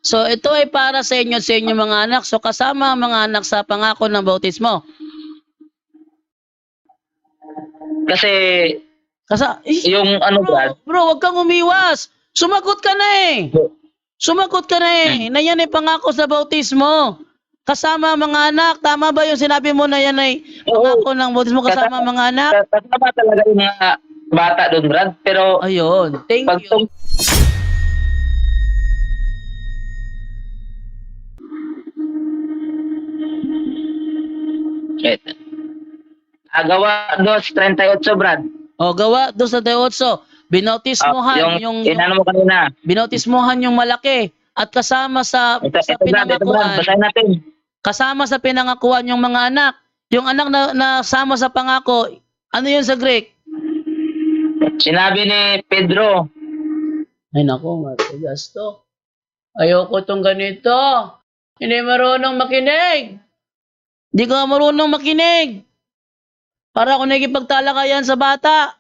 So ito ay para sa inyo at sa inyong mga anak. So kasama ang mga anak sa pangako ng bautismo. Kasi yung bro, Brad, wag kang umiwas. Sumagot ka na eh. Sumagot ka na eh. Na yan ay pangako sa bautismo. Kasama ang mga anak. Tama ba yung sinabi mo na yan ay pangako ng bautismo kasama ang mga anak? kasama talaga yung mga bata doon, Brad. Pero Ayun. Thank pag you. Gawa 2:38, Brad. O gawa doon sa 18. Binautismohan yung inano mo kanina. binautismohan yung malaki at kasama sa Ito, Brad, pinangakuan. basahin natin. Kasama sa pinangakuan yung mga anak. Yung anak na nasama sa pangako, ano yun sa Greek? Sinabi ni Pedro, Ay nako, matigas to. Ayoko tong ganito. Hindi marunong makinig. Hindi ka marunong makinig. Para ako nagipagtalakayan sa bata.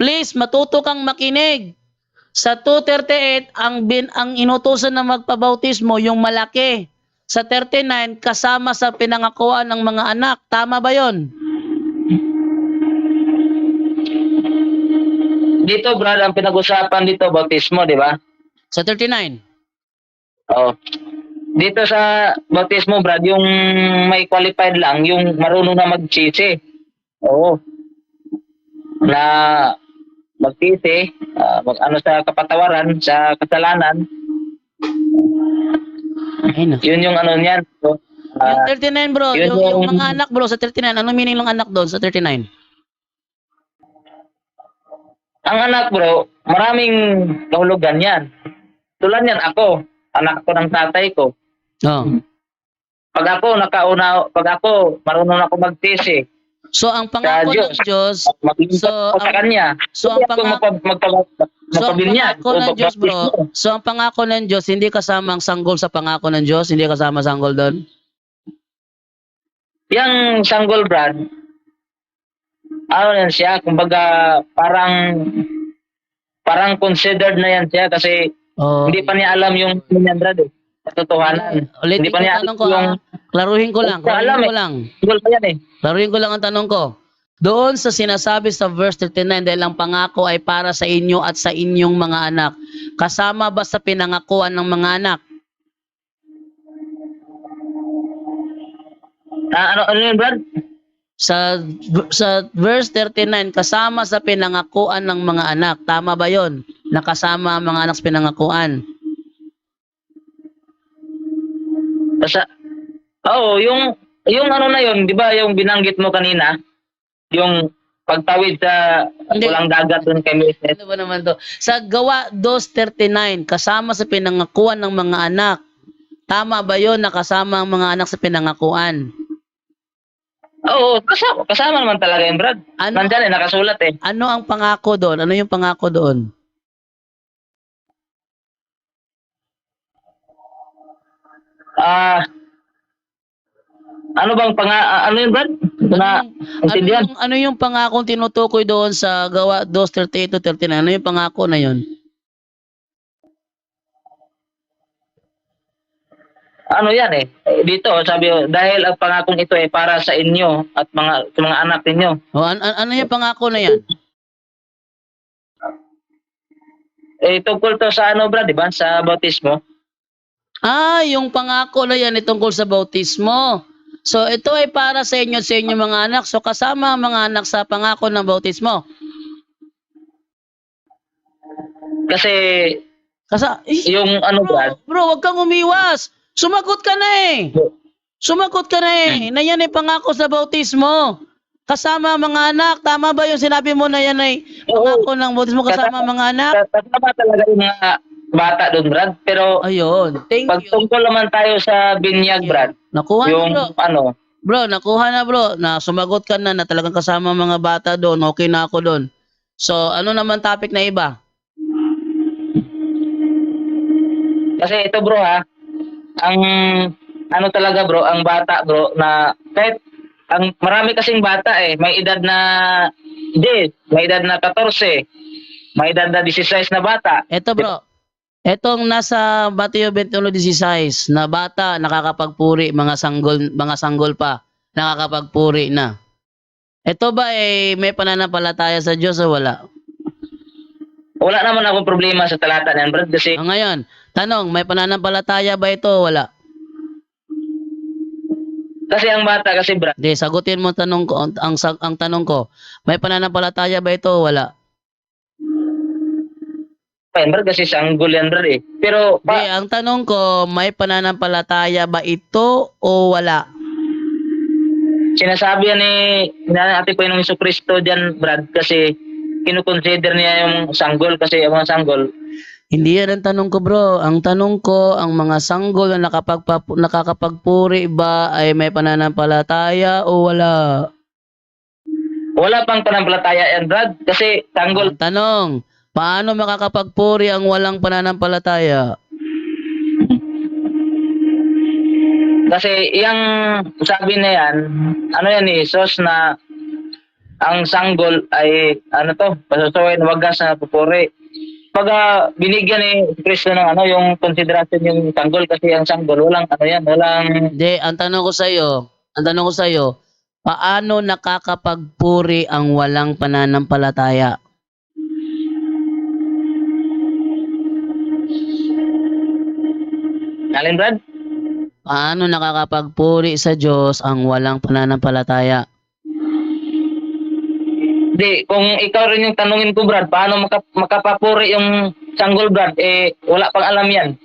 Please, matuto kang makinig. Sa 2:38, ang inutusan na magpabautismo, yung malaki. Sa 39, kasama sa pinangakuan ng mga anak. Tama ba yon? dito, Brad, ang pinag-usapan dito, bautismo, di ba? Sa 39. Oo. Dito sa bautismo, Brad, yung may qualified lang, yung marunong na magsisi. Oo. Na magsisi, mag-ano sa kapatawaran, sa kasalanan. Ay, na. Yun yung ano niyan. So, Yung 39 bro, yun yung yung- mga anak bro sa 39, anong meaning ng anak doon sa 39? ang anak, bro, maraming kahulugan yan. Tulad yan, ako, anak ko ng tatay ko. Oh. Pag ako marunong ako magsisi, So ang pangako Diyos. ng Diyos, makinig So, ako sa ang- kanya. so ang Hindi ako magpabinyag pangako ng Diyos bro, so ang pangako ng Diyos, hindi kasama ang sanggol sa pangako ng Diyos, hindi kasama sanggol doon? Yang sanggol, Brad, ano yan siya, kumbaga parang considered na yan siya kasi Oh. hindi pa niya alam yung yan, Brad, eh. Katotohanan. Ulitin Hindi ko pa niya ang tanong ko, klaruhin ko lang, sanggol pa yan eh. Klaruhin ko lang ang tanong ko. Doon sa sinasabi sa verse 39, dahil ang pangako ay para sa inyo at sa inyong mga anak, kasama ba sa pinangakuan ng mga anak? Ano yun, Brad? Sa verse 39, kasama sa pinangakuan ng mga anak. Tama ba yon? Nakasama ang mga anak sa pinangakuan. Yung ano na yun, di ba, yung binanggit mo kanina, yung pagtawid sa Hindi. walang dagat dun kay Moises. Ano ba naman to? Sa gawa 2:39, kasama sa pinangakuan ng mga anak. Tama ba yon? Nakasama ang mga anak sa pinangakuan. Oo, kasama naman talaga yung Brad. Ano, Nandyan nakasulat eh. ano ang pangako doon? Ano yung pangako doon? Ano bang ano yun, Brad? Intindihan? Ano yung pangakong tinutukoy doon sa gawa 2:38 to 39? Ano yung pangako na yon? Ano yan eh. Dito, sabi, dahil ang pangakong ito ay para sa inyo at sa mga anak ninyo. O, ano yung pangako na yan? Tungkol to sa Brad, di ba? Sa bautismo. Yung pangako na yan ay tungkol sa bautismo. So, ito ay para sa inyo at sa inyong mga anak. So, kasama ang mga anak sa pangako ng bautismo. Kasi, yung Brad, Bro, wag kang umiwas. Sumagot ka na eh. Sumagot ka na eh. Na yan ay pangako sa bautismo. Kasama ang mga anak. Tama ba yung sinabi mo na yan ay pangako ng bautismo kasama ang mga anak? kasama talaga yung mga bata doon, Brad. Pero, Ayun. Thank pag you. tungkol naman tayo sa binyag, Brad, Nakuha yung na bro. Bro, nakuha na bro. Na sumagot ka na talagang kasama ang mga bata doon. Okay na ako doon. So, ano naman topic na iba? kasi ito, bro, ang talaga, bro, ang bata, bro, na kahit marami kasing bata may edad na 10, may edad na 14, may edad na 16 na bata. Eto bro. Etong nasa Mateo 21:16 na bata nakakapagpuri, mga sanggol pa nakakapagpuri na. Ito ba may pananampalataya sa Diyos o wala? Wala naman akong problema sa talata na yan, Brad, kasi Ngayon, tanong, may pananampalataya ba ito o wala? ang bata kasi, Brad, Di, sagutin mo tanong ko, ang tanong ko, may pananampalataya ba ito o wala? Brad, kasi sanggol yan, Brad eh. Pero Di, ang tanong ko, may pananampalataya ba ito o wala? sinasabi yan ni Ate Panginoong Jesucristo dyan, Brad, kasi kinukonsider niya yung sanggol kasi yung mga sanggol. Hindi yan ang tanong ko, bro. Ang tanong ko, ang mga sanggol na nakakapagpuri ba ay may pananampalataya o wala? Wala pang panampalataya yan, Brad, kasi sanggol. Ang tanong, paano makakapagpuri ang walang pananampalataya? Kasi yung sabi na yan, ano yan ni Jesus na ang sanggol ay ano to, pasusuin wagas na pupuri. Pag binigyan ni Kristo ng ano yung konsiderasyon yung sanggol kasi ang sanggol walang ano yan, walang Hindi, ang tanong ko sa iyo, paano nakakapagpuri ang walang pananampalataya? alin, Brad? Paano nakakapagpuri sa Diyos ang walang pananampalataya? Di, kung ikaw rin yung tanungin ko, Brad, paano makapapuri yung sanggol, Brad, eh wala pang alam yan.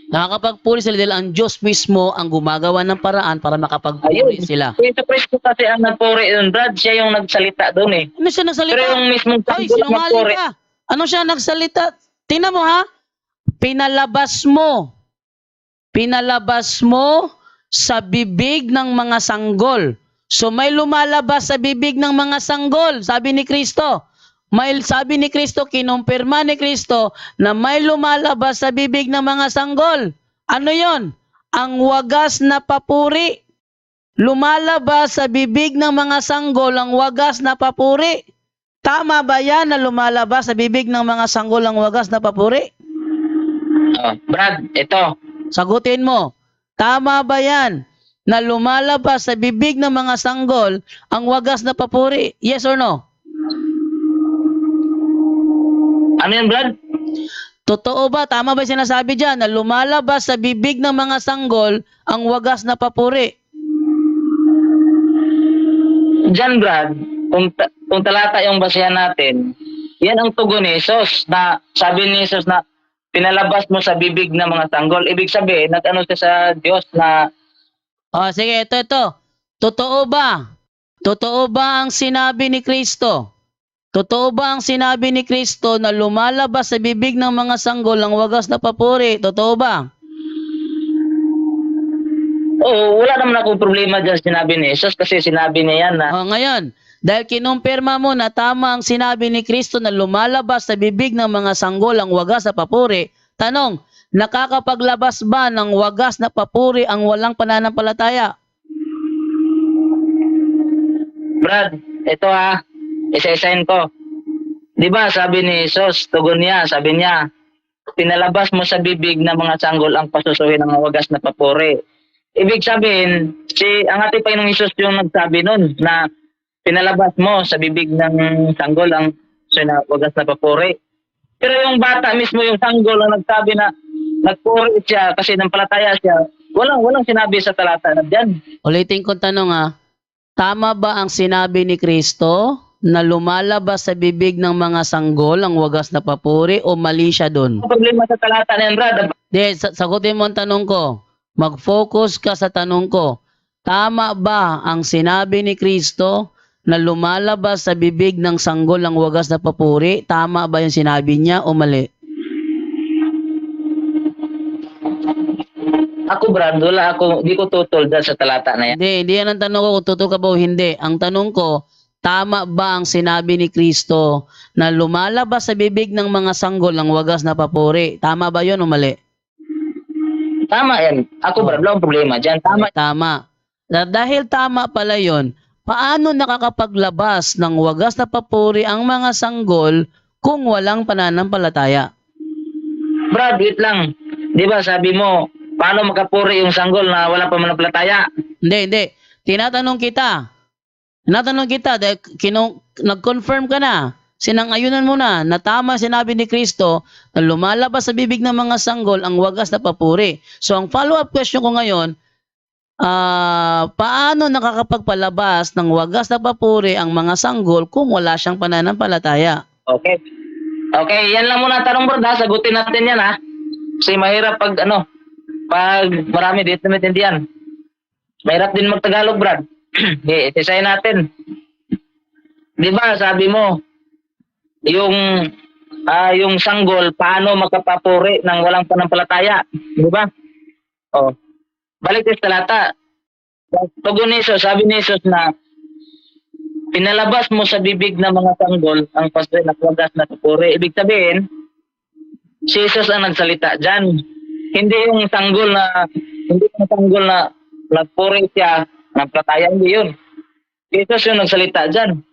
Nakakapagpuri sila dahil ang Diyos mismo ang gumagawa ng paraan para makapagpuri sila. Ito Kristo kasi ang nagpuri yun, Brad, siya yung nagsalita doon eh. Ano siya nagsalita? Pero yung mismong Ay, sanggol ang sinungaling nagpuri. ka. Ano siya nagsalita? Tingnan mo ha. Pinalabas mo sa bibig ng mga sanggol. So may lumalabas sa bibig ng mga sanggol, sabi ni Kristo. Sabi ni Kristo, kinumpirma ni Kristo na may lumalabas sa bibig ng mga sanggol. Ano yon? Ang wagas na papuri. Lumalabas sa bibig ng mga sanggol ang wagas na papuri. Tama ba yan na lumalabas sa bibig ng mga sanggol ang wagas na papuri? Brad, ito. Sagutin mo. Tama ba yan na lumalabas sa bibig ng mga sanggol ang wagas na papuri? Yes or no? Ano yan, Brad? Totoo ba? Tama ba yung sinasabi dyan na lumalabas sa bibig ng mga sanggol ang wagas na papuri? Diyan, Brad, kung talata yung basihan natin, yan ang tugon ni Jesus na sabi ni Jesus na pinalabas mo sa bibig ng mga sanggol. Ibig sabihin, nag-ano siya sa Diyos na Sige, ito. Totoo ba? Totoo ba ang sinabi ni Kristo? Totoo ba ang sinabi ni Kristo na lumalabas sa bibig ng mga sanggol ang wagas na papuri? Totoo ba? wala naman akong problema dyan sa sinabi ni Jesus kasi sinabi niya yan na Ngayon, dahil kinumpirma mo na tama ang sinabi ni Kristo na lumalabas sa bibig ng mga sanggol ang wagas na papuri, tanong, nakakapaglabas ba ng wagas na papuri ang walang pananampalataya? Brad, ito isa-isahin ko. Di ba sabi ni Jesus, tugon niya, sabi niya, pinalabas mo sa bibig ng mga sanggol ang pasusuhin ng wagas na papuri. Ibig sabihin, ang ating Panginoong Jesus yung nagsabi nun na pinalabas mo sa bibig ng sanggol ang wagas na papuri. Pero yung bata mismo, yung sanggol, ang nagsabi na nagpuri siya kasi ng palataya siya, walang sinabi sa talata na dyan. Ulitin ko tanong tama ba ang sinabi ni Kristo na lumalabas sa bibig ng mga sanggol ang wagas na papuri o mali siya doon? Ang problema sa talata na yan, Brad. Sagutin mo ang tanong ko. Mag-focus ka sa tanong ko. Tama ba ang sinabi ni Kristo na lumalabas sa bibig ng sanggol ang wagas na papuri? Tama ba yung sinabi niya o mali? Ako, Brad, di ko tutol dyan sa talata na yan. Hindi yan ang tanong ko kung totoo ka ba o hindi. Ang tanong ko, tama ba ang sinabi ni Kristo na lumalabas sa bibig ng mga sanggol ang wagas na papuri? Tama ba yun o mali? Tama yan. Ako, Brad, wala akong problema dyan. Tama. Tama. Dahil tama pala yun, paano nakakapaglabas ng wagas na papuri ang mga sanggol kung walang pananampalataya? Brad, wait lang. Di ba sabi mo, paano makapuri yung sanggol na wala pa mananampalataya? Hindi. Tinatanong kita dahil nag-confirm ka na. Sinang-ayunan mo na tama sinabi ni Kristo na lumalabas sa bibig ng mga sanggol ang wagas na papuri. So ang follow-up question ko ngayon, paano nakakapagpalabas ng wagas na papuri ang mga sanggol kung wala siyang pananampalataya? Okay. Okay, yan lang muna ang tanong, Brad, ha? Sagutin natin yan, ha? Kasi mahirap pag marami dito maintindihan. Mahirap din mag-Tagalog, Brad. Okay, itisayin natin. Di ba, sabi mo, yung sanggol, paano makapapuri ng walang panampalataya? Di ba? Oh. Balik sa talata. Tugon ni Jesus, sabi ni Jesus na pinalabas mo sa bibig ng mga sanggol ang pasoy na wagas na papuri. Ibig sabihin, si Jesus ang nagsalita dyan. Hindi yung sanggol na nagpuri siya, nagpataya, hindi yun. Si Jesus yung nagsalita dyan.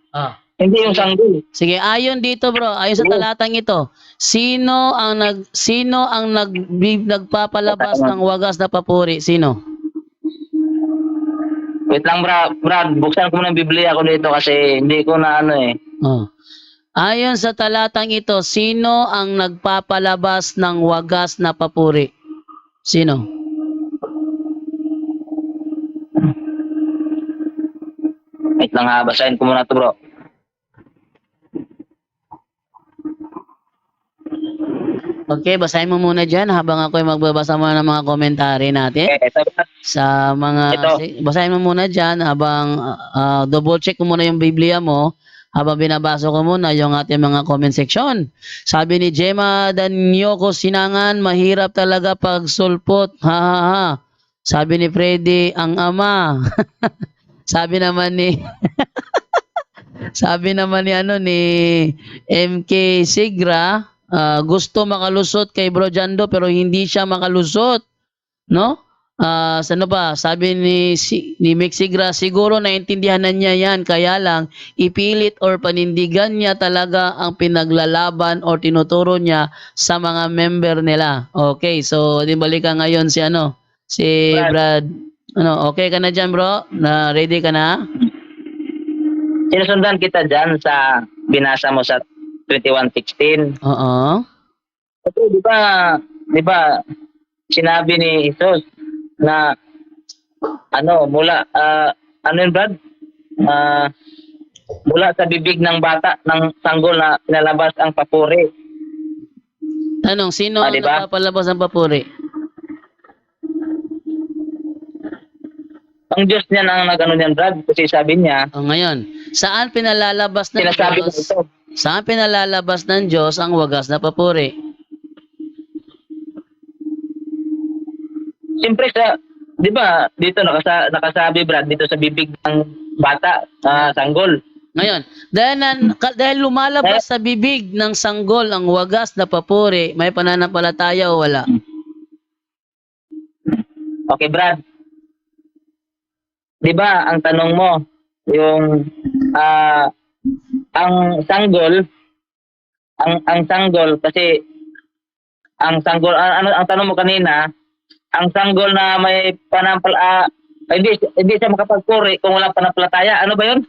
Hindi yung sanggol. Sige, ayon dito bro, ayon sa talatang ito, sino ang nagpapalabas ng wagas na papuri? Sino? Wait lang, Brad. Buksan ko muna yung Biblia ko dito kasi hindi ko na Ayon sa talatang ito, sino ang nagpapalabas ng wagas na papuri? Sino? Wait lang ha, basahin ko muna to, bro. Okay, basahin mo muna dyan habang ako ay magbabasa muna ng mga komentary natin. Okay, Sa mga, basahin mo muna dyan habang double check mo muna yung Biblia mo habang binabasa ko muna yung ating mga comment section. Sabi ni Gemma Danyoko Sinangan, mahirap talaga pag sulpot. Ha ha ha. Sabi ni Freddy, ang ama. Sabi naman ni ni MK Sigra, gusto makalusot kay Bro Jando pero hindi siya makalusot, no? Sano ba? Sabi ni Mick Sigra, siguro naintindihan na niya yan, kaya lang ipilit or panindigan niya talaga ang pinaglalaban or tinuturo niya sa mga member nila. Okay, so di balikan ngayon si Brad. Okay ka na dyan, bro? Na ready ka na? Sinusundan kita dyan sa binasa mo sa 21:16. Oo. Okay, di ba sinabi ni Jesus na mula yun, Brad? Mula sa bibig ng bata ng sanggol na pinalabas ang papuri. Tanong, sino ang diba? nagpapalabas ng papuri? Ang Diyos niya ang niyan, Brad, kasi sabi niya. Ngayon, saan pinalalabas ng Diyos? Saan pinalalabas ng Diyos ang wagas na papuri? Siyempre di ba, dito nakasabi, Brad, dito sa bibig ng bata, sanggol. Ngayon, dahil lumalabas sa bibig ng sanggol ang wagas na papuri, may pananampalataya o wala? Okay, Brad. Di ba, ang tanong mo, yung ang sanggol kasi ang sanggol, ang tanong mo kanina, ang sanggol na may hindi siya makapagpuri kung walang panampalataya. Ano ba yun?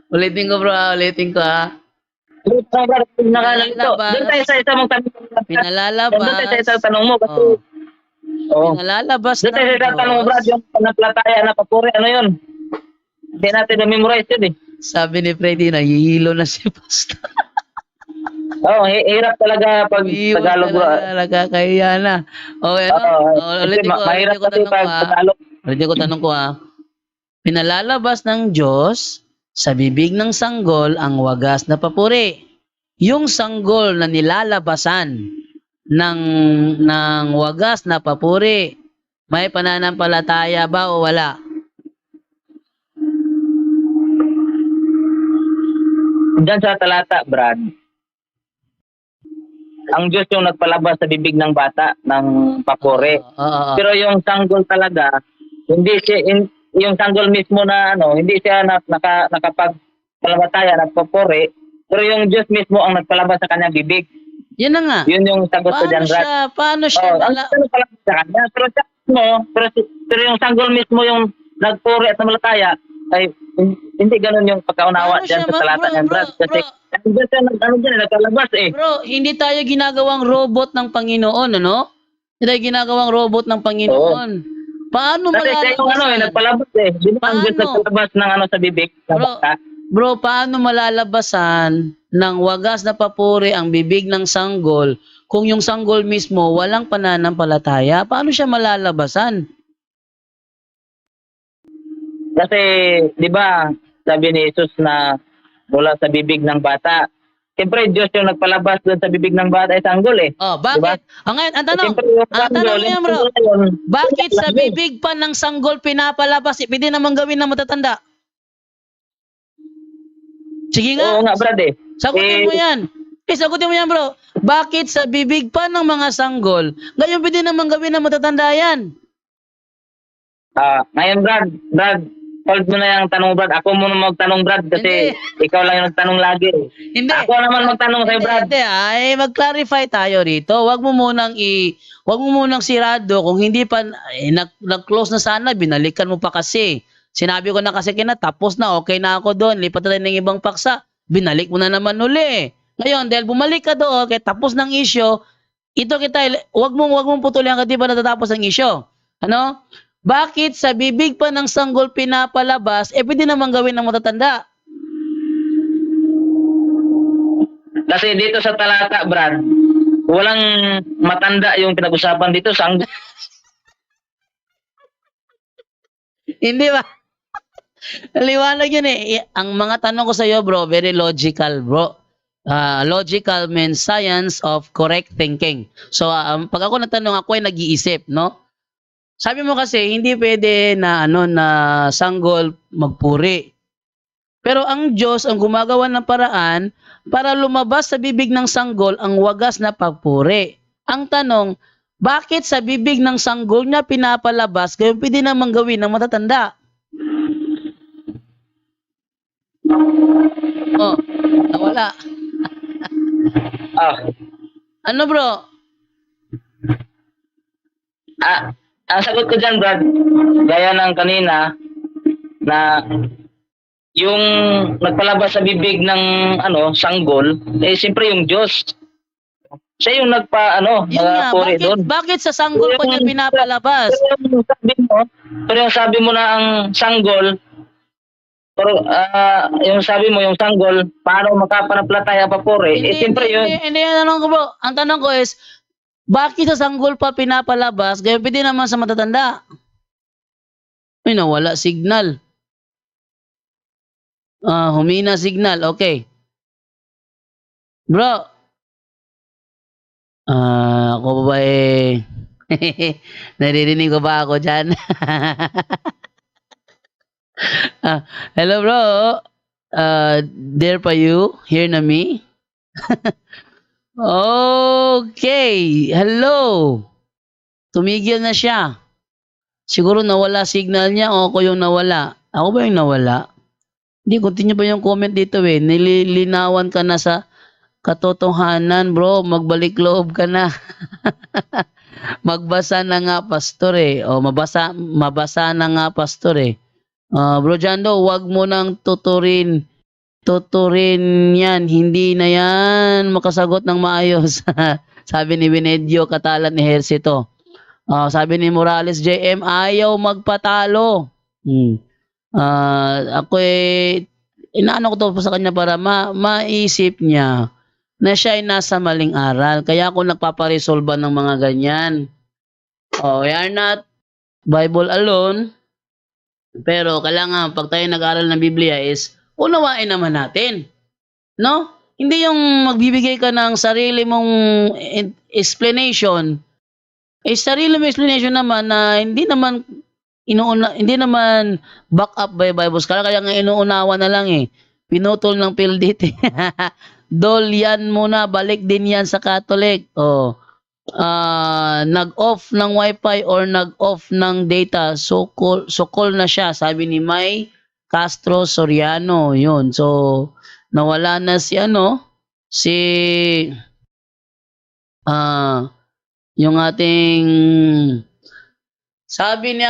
Ulitin ko, bro. Ulitin ko, ha. Doon tayo sa isang tanong. Pinalabas. Doon tayo sa isang tanong mo. Kasi, pinalabas doon tayo sa isang tanong mo, Brad. Yung panampalataya na papuri, ano yun? Hindi natin na-memorize yun, eh. Sabi ni Freddy, nahihilo na si Pastor. Hirap talaga pag Tagalog. Nagkakahiya na. Okay, mahirap kasi pag Tagalog. Ulitin ko tanong ko, ha. Pinalalabas ng Diyos sa bibig ng sanggol ang wagas na papuri. Yung sanggol na nilalabasan ng wagas na papuri, may pananampalataya ba o wala? Diyan sa talata, Brad, ang Diyos yung nagpalabas sa bibig ng bata ng papuri. Pero yung sanggol talaga, hindi siya, yung sanggol mismo na hindi siya nakapagpalabataya, nagpapuri, Pero yung Diyos mismo ang nagpalabas sa kanyang bibig. Yan na nga. Yun yung sagot ko dyan, Brad. Paano siya Oh, ang nagpalabas sa kanya. Pero yung sanggol mismo yung nagpuri at namalakaya, ay hindi ganun yung pagkaunawa Paano dyan siya sa talata niyan, Brad. Kasi ang Diyos yung nagpalabas eh. Bro, hindi tayo ginagawang robot ng Panginoon, ano? Hindi tayo ginagawang robot ng Panginoon. Paano Kasi siya yung malalabasan? nagpalabas eh. Di ba ang Diyos Paano? nagpalabas ng sa bibig? Ng Bro, bata? bro, paano malalabasan ng wagas na papuri ang bibig ng sanggol kung yung sanggol mismo walang pananampalataya? Paano siya malalabasan? Kasi, di ba, sabi ni Jesus na mula sa bibig ng bata. Siyempre, Diyos yung nagpalabas doon sa bibig ng bata ay sanggol eh. Oh, bakit? Ngayon, ang tanong, Siyempre, yung ang tanong sanggol, niya, yung bro, sanggol na yun, bakit sa sanggol. bibig pa ng sanggol pinapalabas? Pwede naman gawin ng matatanda. Sige nga, Oo nga, Brad eh. sagutin mo yan. Sagutin mo yan, bro. Bakit sa bibig pa ng mga sanggol, ngayon pwede naman gawin ng matatanda yan? Ngayon, Brad, hold mo na yung tanong, Brad. Ako muna magtanong, Brad, kasi ikaw lang yung nagtanong lagi. Hindi. Ako naman magtanong sa'yo, Brad. Hindi, ay mag-clarify tayo rito. Wag mo munang sirado kung hindi pa nag-close na sana, binalikan mo pa kasi. Sinabi ko na kasi tapos na, okay na ako doon, lipat na tayo ng ibang paksa. Binalik mo na naman uli. Ngayon, dahil bumalik ka doon, kaya tapos ng issue, wag mong putulin hanggang di ba natatapos ang issue. Ano? Bakit sa bibig pa ng sanggol pinapalabas, pwede naman gawin ng matatanda? Kasi dito sa talata, Brad, walang matanda yung pinag-usapan dito. Hindi ba? Liwanag yun eh. Ang mga tanong ko sa iyo, bro, very logical, bro. Logical means science of correct thinking. So, pag ako natanong, ako ay nag-iisip, no? Sabi mo kasi, hindi pwede na, na sanggol magpuri. Pero ang Diyos ang gumagawa ng paraan para lumabas sa bibig ng sanggol ang wagas na pagpuri. Ang tanong, bakit sa bibig ng sanggol niya pinapalabas, kaya pwede namang gawin ng matatanda? Oh, nawala. Ano bro? Ang sagot ko dyan, Brad, gaya ng kanina, na yung nagpalabas sa bibig ng sanggol, siyempre yung Diyos. Siya yung Yun nga, bakit sa sanggol pa niya pinapalabas? Pero yung sabi mo na ang sanggol, pero yung sabi mo yung sanggol, paano makapanampalataya pa puri? Siyempre yun. Hindi, tanong ko bro. Ang tanong ko is, bakit sa sanggol pa pinapalabas, gaya pwede naman sa matatanda? Ay, nawala signal. Humina signal, okay. Bro, ako ba naririnig ko ba ako dyan? Hello bro, there pa you, hear na me? Okay, hello. Tumigil na siya. Siguro nawala signal niya o ako yung nawala. Ako ba yung nawala? Hindi, continue pa yung comment dito eh. Nililinawan ka na sa katotohanan, bro. Magbalik loob ka na. Magbasa na nga, pastor eh. O, mabasa na nga, pastor eh. Bro Jando, wag mo nang tuturin yan. Hindi na yan makasagot ng maayos. Sabi ni Benedyo, Katalan Ejercito. Sabi ni Morales JM, ayaw magpatalo. Ako inaano ko to sa kanya para maisip niya na siya ay nasa maling aral. Kaya ako nagpaparesolba ng mga ganyan. We are not Bible alone. Pero kailangan pag tayo nag-aral ng Biblia is unawain naman natin. No? Hindi yung magbibigay ka ng sarili mong explanation. Sarili mong explanation naman na hindi naman back up by Bible scholar, kaya nga inuunawa na lang eh. Pinutol ng PhilDit. Dol yan muna, balik din yan sa Catholic. Nag-off ng wifi or nag-off ng data, so call na siya, sabi ni May Castro Soriano. Yun. So, nawala na si yung ating sabi ni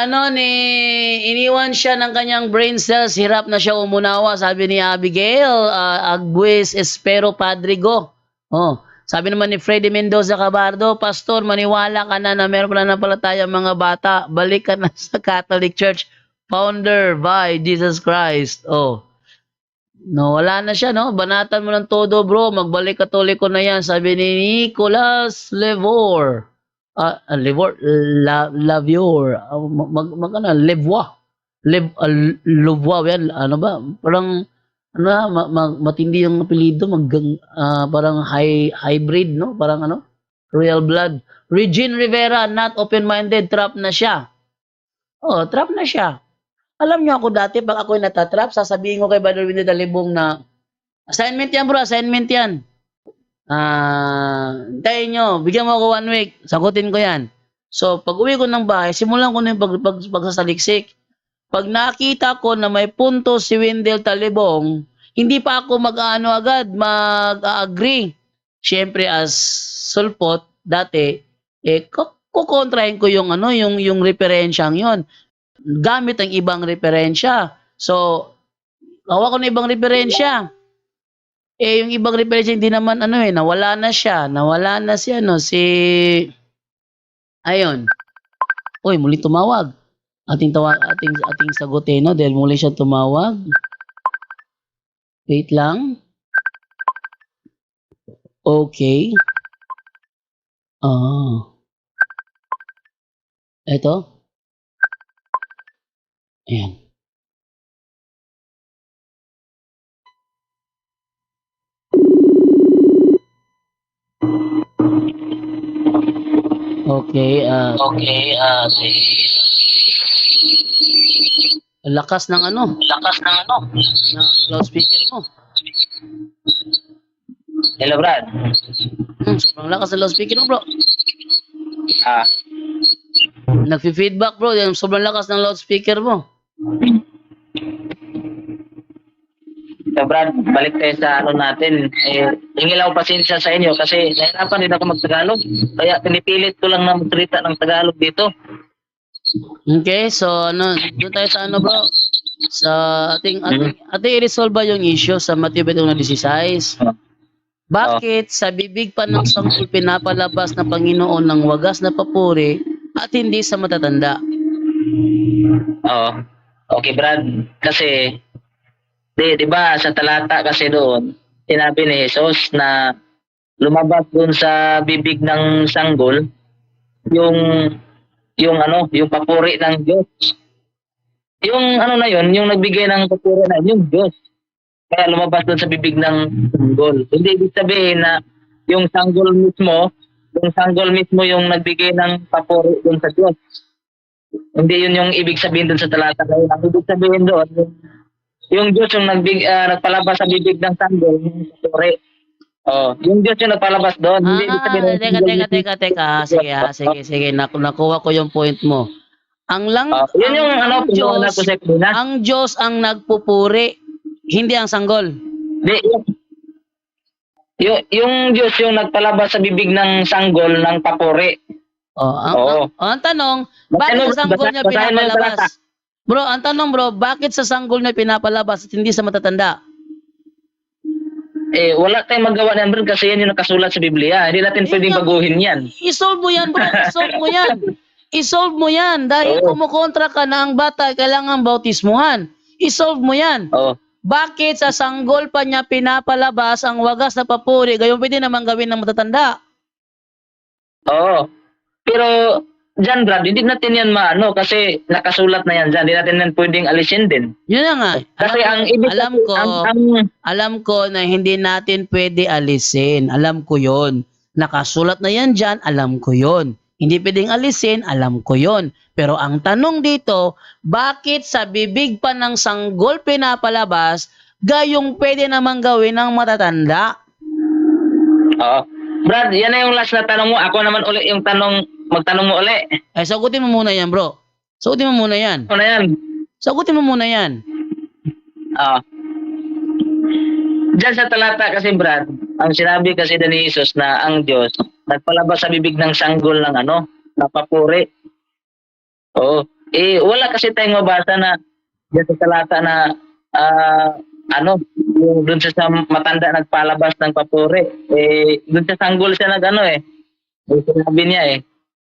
iniwan siya ng kanyang brain cells, hirap na siya umunawa, sabi ni Abigail, Aguis Espero Padrigo. Oh, sabi naman ni Freddy Mendoza Cabardo, Pastor, maniwala ka na meron pa na pala tayong mga bata, balik ka na sa Catholic Church, founder by Jesus Christ. Oh, no, wala na siya, no? Banatan mo ng todo, bro. Magbalik Katoliko na yan. Sabi ni Nicolas Levor. Levor, Lavior. Levois. Levois, yan. Ano ba? Parang, matindi yung apelido. Parang hybrid, no? Parang royal blood. Regine Rivera, not open-minded. Trap na siya. Oh, trap na siya. Alam niyo ako dati, pag ako'y natatrap, sasabihin ko kay Brother Winnie Dalibong na, assignment yan bro, assignment yan. Hintayin nyo, bigyan mo ako 1 week, sagutin ko yan. So, pag uwi ko ng bahay, simulan ko na yung pagsasaliksik. Pag nakita ko na may punto si Wendell Talibong, hindi pa ako mag-agree. Siyempre, as sulpot, dati, kukontrahin ko yung referensyang yon gamit ang ibang referensya. So, hawak ko na ibang referensya. Yung ibang referensya hindi naman nawala na siya. Nawala na si ayun. Uy, muli tumawag. Ating sagutin, no? Dahil muli siya tumawag. Wait lang. Okay. Ito. Ayan. Okay, lakas ng ng loudspeaker mo. Hello, Brad. Sobrang lakas ng loudspeaker mo, bro. Ah, Nagfi-feedback, bro. Yung sobrang lakas ng loudspeaker mo. so Brad, balik tayo sa natin. Hingi lang ako pasensya sa inyo kasi nahirapan din ako mag-Tagalog. Kaya pinipilit ko lang na magsalita ng Tagalog dito. Okay, so doon tayo sa bro. Sa ating i-resolve ba yung issue sa Matthew 21:16? Bakit sa bibig pa ng sanggol pinapalabas ng Panginoon ng wagas na papuri at hindi sa matatanda? Oo. Okay, Brad. Kasi, di ba sa talata kasi doon, sinabi ni Jesus na lumabas doon sa bibig ng sanggol yung papuri ng Diyos. Yung na yun, yung nagbigay ng papuri na yung Diyos. Kaya lumabas doon sa bibig ng sanggol. Hindi ibig sabihin na yung sanggol mismo yung nagbigay ng papuri doon sa Diyos. Hindi yun yung ibig sabihin doon sa talata na yun. Ang ibig sabihin doon, yung Diyos yung nagpalabas sa bibig ng sanggol, yung papuri. Yung Diyos yung nagpalabas doon. Hindi ibig sabihin Teka. Sige. Nakuha ko yung point mo. Yun yung ang Diyos ang nagpupuri, hindi ang sanggol. Yung Diyos yung nagpalabas sa bibig ng sanggol ng papuri. Ang tanong, bakit sa sanggol niya pinapalabas? Bro, ang tanong bro, bakit sa sanggol niya pinapalabas at hindi sa matatanda? Wala tayong magawa niyan bro kasi yan yung nakasulat sa Biblia. Hindi natin pwedeng baguhin yan. I-solve mo yan bro, I-solve mo yan. Dahil kumukontra ka na ang bata, kailangan bautismuhan. I-solve mo yan. Bakit sa sanggol pa niya pinapalabas ang wagas na papuri, gayon pwede naman gawin ng matatanda? Pero dyan Brad, hindi natin yan kasi nakasulat na yan dyan. Hindi natin yan pwedeng alisin din. Yun na nga. Kasi alam ko na hindi natin pwede alisin. Alam ko yon. Nakasulat na yan dyan, alam ko yon. Hindi pwedeng alisin, alam ko yon. Pero ang tanong dito, bakit sa bibig pa ng sanggol pinapalabas, gayong pwede naman gawin ng matatanda? Brad, yan na yung last na tanong mo. Ako naman ulit yung magtanong mo ulit. Sagutin mo muna yan, bro. Sagutin mo muna yan. Diyan sa talata kasi Brad, ang sinabi kasi ni Jesus na ang Diyos nagpalabas sa bibig ng sanggol ng na papuri. Oo. Wala kasi tayong mabasa na diyan sa talata na ah, yung doon sa matanda nagpalabas ng papuri. Doon sa sanggol siya yung sinabi niya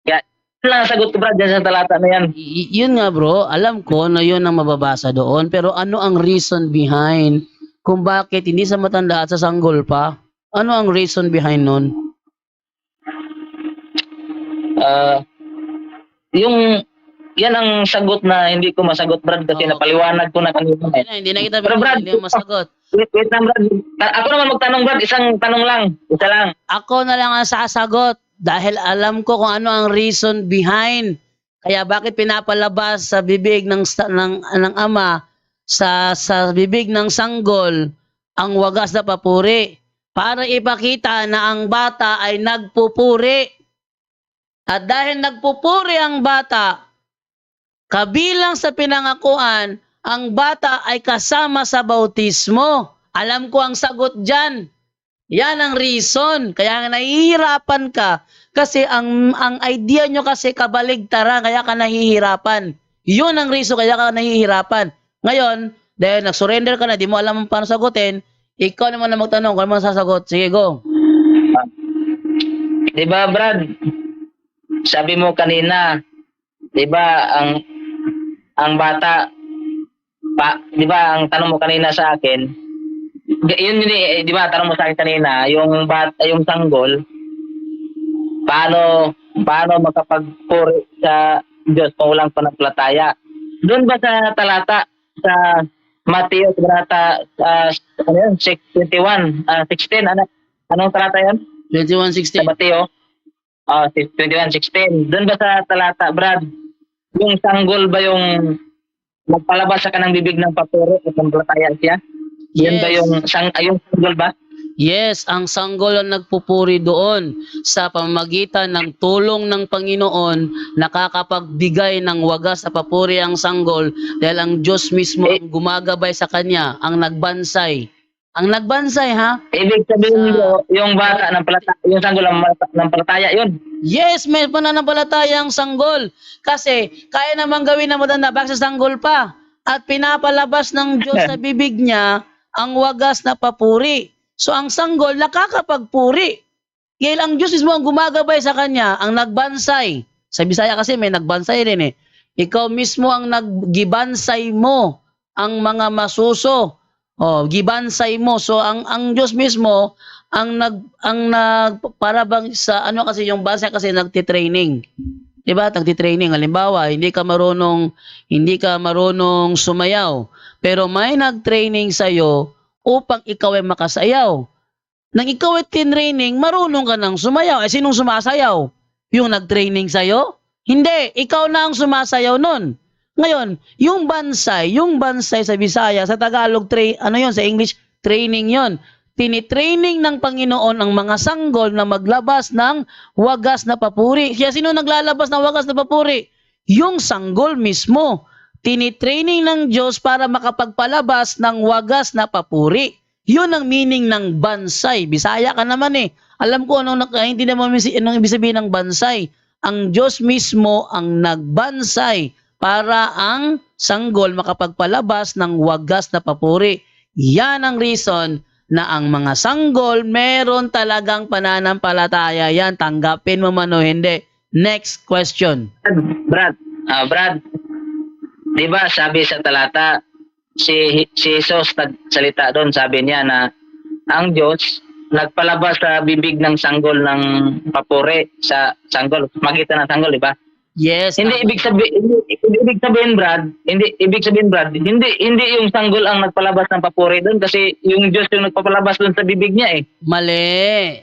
Kaya, yun lang ang sagot ko Brad diyan sa talata na yan. Yun nga bro, alam ko na yun ang mababasa doon, pero ano ang reason behind kung bakit hindi sa matanda at sa sanggol pa? Ano ang reason behind nun? Ah, yung yan ang sagot na hindi ko masagot Brad kasi Oo. napaliwanag ko na kanina Hindi na kita Pero Brad, pinili masagot. wait lang Brad. Ako naman magtanong Brad, isang tanong lang. Isa lang. Ako na lang ang sasagot dahil alam ko kung ano ang reason behind. Kaya bakit pinapalabas sa bibig ng ama sa bibig ng sanggol ang wagas na papuri para ipakita na ang bata ay nagpupuri. At dahil nagpupuri ang bata, kabilang sa pinangakuan, ang bata ay kasama sa bautismo. Alam ko ang sagot dyan. Yan ang reason. Kaya nahihirapan ka. Kasi ang idea nyo kasi kabaligtaran, kaya ka nahihirapan. Yun ang reason, kaya ka nahihirapan. Ngayon, dahil nag-surrender ka na, di mo alam paano sagutin, ikaw naman na magtanong kung ano sasagot. Sige, go. Di ba Brad? Sabi mo kanina, di ba ang bata, di ba ang tanong mo kanina sa akin, yun di ba tanong mo sa akin kanina, yung sanggol, paano makapagpuri sa Diyos kung walang pananampalataya? Doon ba sa talata sa Mateo talata 21, 16, anong talata yan? 21:16. Sa Mateo 21:16. Doon ba sa talata Brad, yung sanggol ba yung magpalabas sa kanang bibig ng papuri at pampalatayan siya? Yan ba yung sanggol ba? Yes, ang sanggol ang nagpupuri doon sa pamamagitan ng tulong ng Panginoon, nakakapagbigay ng wagas sa papuri ang sanggol dahil ang Diyos mismo ang gumagabay sa kanya, ang nagbansay. Ang nagbansay ha? Ibig sabihin yung bata yung sanggol ng palataya yun. Yes, may pananampalataya ang sanggol. Kasi kaya naman gawin na matanda bakit sa sanggol pa. At pinapalabas ng Diyos sa bibig niya ang wagas na papuri. So ang sanggol nakakapagpuri. Kaya ang Diyos mismo ang gumagabay sa kanya, ang nagbansay. Sa Bisaya kasi may nagbansay rin Ikaw mismo ang naggibansay mo ang mga masuso. Gibansay mo. So ang Diyos mismo ang para bang sa kasi yung bansay kasi nagti-training. 'Di ba? Nagti-training. Halimbawa, hindi ka marunong sumayaw, pero may nag-training sa iyo upang ikaw ay makasayaw. Nang ikaw ay tinraining, marunong ka nang sumayaw. Sinong sumasayaw? Yung nag-training sa iyo? Hindi, ikaw na ang sumasayaw nun. Ngayon, yung bansay sa Bisaya, sa Tagalog, sa English, training yon. Tinitraining ng Panginoon ang mga sanggol na maglabas ng wagas na papuri. Kaya sino naglalabas ng wagas na papuri? Yung sanggol mismo. Tinitraining ng Diyos para makapagpalabas ng wagas na papuri. Yun ang meaning ng bansay. Bisaya ka naman Alam ko hindi naman anong ibig sabihin ng bansay. Ang Diyos mismo ang nagbansay para ang sanggol makapagpalabas ng wagas na papuri. Yan ang reason na ang mga sanggol meron talagang pananampalataya. Yan, tanggapin mo man o hindi. Next question. Brad, di ba sabi sa talata, si Jesus nagsalita doon, sabi niya na ang Diyos nagpalabas sa bibig ng sanggol ng papuri sa sanggol, magitan ng sanggol, di ba? Yes. Hindi ibig sabihin Brad, hindi yung sanggol ang nagpalabas ng papuri doon kasi yung Diyos yung nagpapalabas doon sa bibig niya Mali.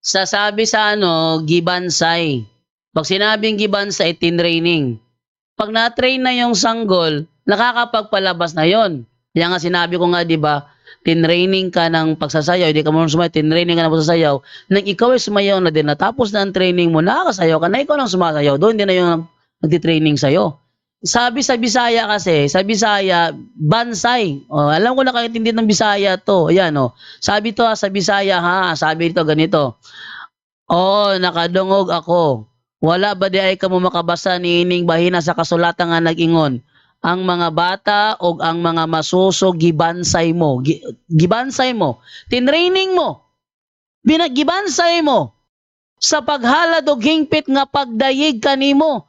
Sasabi sa gibansay. Pag sinabing gibansay, tinraining. Pag na-train na yung sanggol, nakakapagpalabas na yon. Kaya nga sinabi ko nga, di ba, tinraining ka ng pagsasayaw, hindi ka marunong sumayaw, tinraining ka ng pagsasayaw, nang ikaw ay sumayaw na din, natapos na ang training mo, nakakasayaw ka na, ikaw lang sumasayaw, doon hindi na yung nagtitraining sa'yo. sabi sa Bisaya kasi, sa Bisaya, bansay. Oh, alam ko nakaintindi ng Bisaya to. Ayan, oh. Sabi to sa Bisaya, ha? Sabi ito ganito. Oo, nakadungog ako. Wala ba di ay kamo makabasa niining bahina sa kasulatan nga nag-ingon? Ang mga bata o ang mga masuso gibansay mo. Gibansay mo. Tinraining mo. Gibansay mo. Sa paghalad og hingpit nga pagdayig kanimo.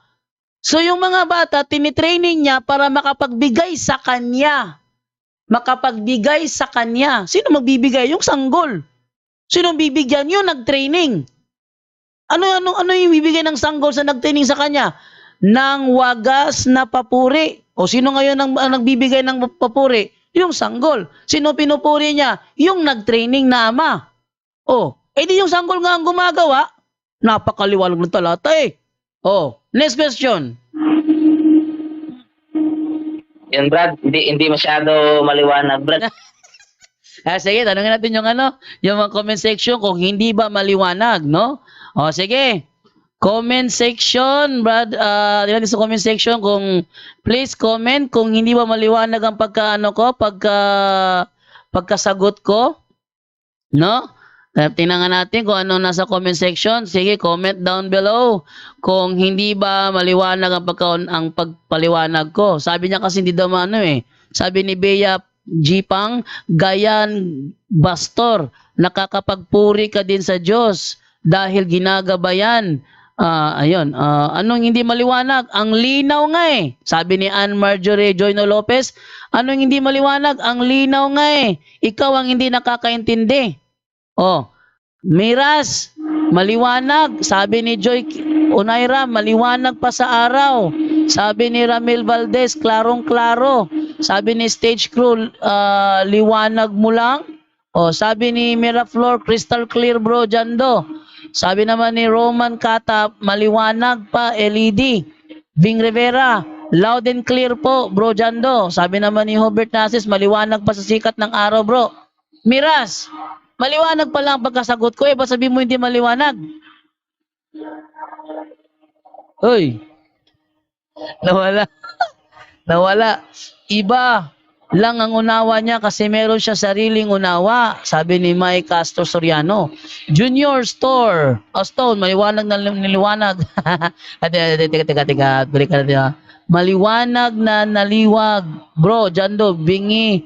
So yung mga bata, tinitraining niya para makapagbigay sa kanya. Makapagbigay sa kanya. Sino magbibigay? Yung sanggol. Sino bibigyan? Yung nag-training. Ano yung bibigay ng sanggol sa nag-training sa kanya? Nang wagas na papuri. O sino ngayon ang nagbibigay ng papuri? Yung sanggol. Sino pinupuri niya? Yung nag-training na ama. O, edi yung sanggol nga ang gumagawa. Napakaliwalag ng talata eh. Oh, next question. Yun, Brad. Hindi masyado maliwanag, Brad. Sige, tanungin natin yung mga comment section kung hindi ba maliwanag, no? O, sige. Comment section, Brad. Tingnan sa comment section kung please comment kung hindi ba maliwanag ang pagkasagot ko, no? Tingnan natin kung ano nasa comment section. Sige, comment down below kung hindi ba maliwanag ang pagpaliwanag ko. Sabi niya kasi hindi daw Sabi ni Bea Jipang, Gayan Bastor, nakakapagpuri ka din sa Diyos dahil ginagabayan. Anong hindi maliwanag? Ang linaw nga eh. Sabi ni Ann Marjorie Joyno Lopez, anong hindi maliwanag? Ang linaw nga eh. Ikaw ang hindi nakakaintindi. Oh, Miras, maliwanag. Sabi ni Joy Onaira, maliwanag pa sa araw. Sabi ni Ramil Valdez, klarong-klaro. Sabi ni Stage Crew, liwanag mo lang. Oh, sabi ni Miraflor, crystal clear bro, Jando. Sabi naman ni Roman Katap, maliwanag pa, LED. Bing Rivera, loud and clear po, bro, Jando. Sabi naman ni Hubert Nasis, maliwanag pa sa sikat ng araw, bro. Miras, maliwanag pa lang ang pagkasagot ko. Ba't sabihin mo hindi maliwanag? Uy. Nawala. Nawala. Iba lang ang unawa niya kasi meron siya sariling unawa. Sabi ni Mike Castro Soriano. Junior Store. Stone, maliwanag na niliwanag. Teka. Balik ka na. Maliwanag na naliwag. Bro, Jando, bingi.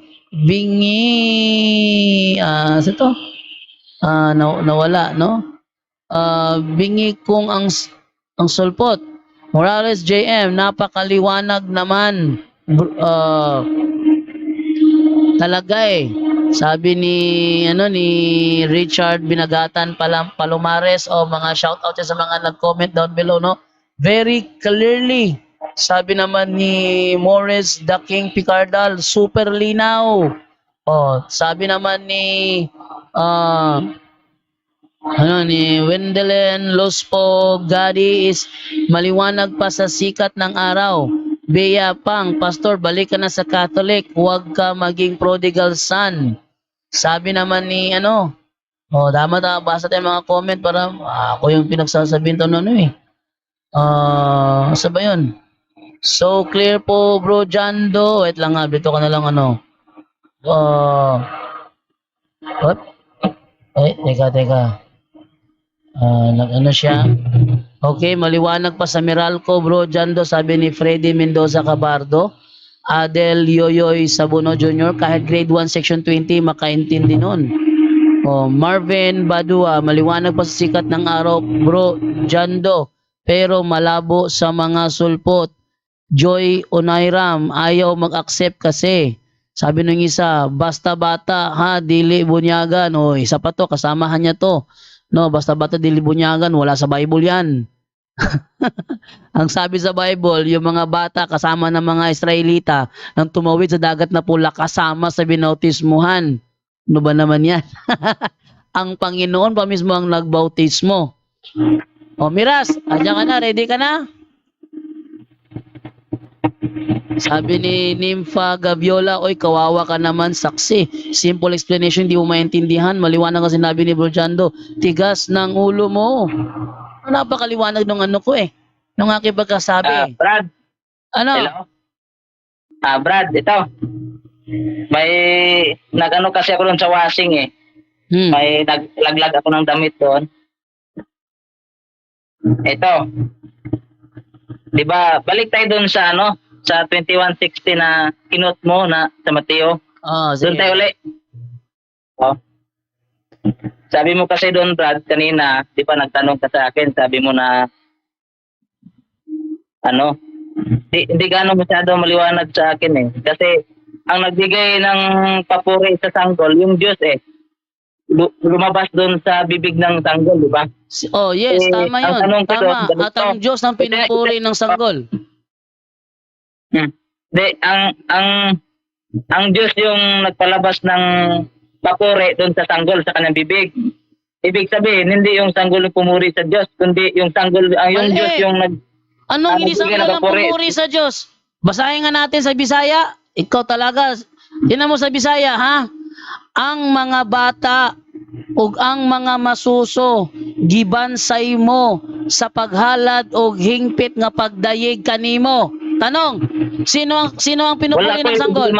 Sa to? Nawala, no? Bingi kung ang sulpot. Morales JM, napakaliwanag naman. Talaga eh. Sabi ni Richard Binagatan Palomares o mga shoutout sa mga nag-comment down below, no? Very clearly. Sabi naman ni Morris The King Picardal, super linaw. Oh, sabi naman ni ni Wendelen Lospo Gadi is maliwanag pa sa sikat ng araw. Bea Pang, Pastor, balik ka na sa Catholic, huwag ka maging prodigal son. Sabi naman ni dapat basa tayo mga comment para ako yung pinagsasabihin to sa ba yun? So clear po, bro Jando. Wait lang nga, dito ka na lang what? Teka. Siya? Okay, maliwanag pa sa Meralco, bro Jando, sabi ni Freddy Mendoza Cabardo. Adel Yoyoy Sabuno Jr., kahit grade 1 section 20 makaintindi nun. Marvin Badua, maliwanag pa sa sikat ng araw, bro Jando, pero malabo sa mga sulpot. Joy Onairam, ayaw mag-accept kasi. Sabi nung isa, basta bata ha, dili bunyagan. Isa pa to, kasamahan niya to. No, basta bata dili bunyagan, wala sa Bible yan. Ang sabi sa Bible, yung mga bata kasama ng mga Israelita nang tumawid sa dagat na pula kasama sa binautismuhan. Ano ba naman yan? Ang Panginoon pa mismo ang nagbautismo. Miras, andyan ka na, ready ka na? Sabi ni Nympha Gaviola, oy kawawa ka naman, saksi. Simple explanation, di mo maintindihan. Maliwanag ang sinabi ni Bro Jando. Tigas ng ulo mo. Napakaliwanag ng ko nung aking pagkasabi. Brad, Ano? Hello? Brad, ito. May nag-ano kasi ako doon sa washing eh. Hmm. May naglaglag ako ng damit doon. Ito. 'Di ba? Balik tayo doon sa ano, sa 2160 na kinot mo na sa Mateo. Oh, Doon sige. tayo ulit. Oh. Sabi mo kasi doon, Brad, kanina, 'di ba nagtanong ka sa akin, sabi mo na ano, hindi gaano masyado maliwanag sa akin eh. Kasi ang nagbigay ng papuri sa sanggol, yung Diyos eh. Lumabas doon sa bibig ng sanggol, di ba? Oh, yes, tama Ang 'yun. tanong ko doon, Tama. At ganito. ang Diyos ang pinupuri ng sanggol. Di, ang Diyos yung nagpalabas ng papuri doon sa sanggol sa kanyang bibig. Ibig sabihin, hindi yung sanggol yung pumuri sa Diyos, kundi yung sanggol, yung Mali. Diyos yung Anong hindi nagbigay sanggol ng ang papuri. pumuri sa Diyos? Basahin nga natin sa Bisaya. Ikaw talaga. Tingnan mo sa Bisaya, ha? Ang mga bata ug ang mga masuso gibansay mo sa paghalad og hingpit nga pagdayeg kanimo. Tanong, sino ang pinupuri ng sanggol?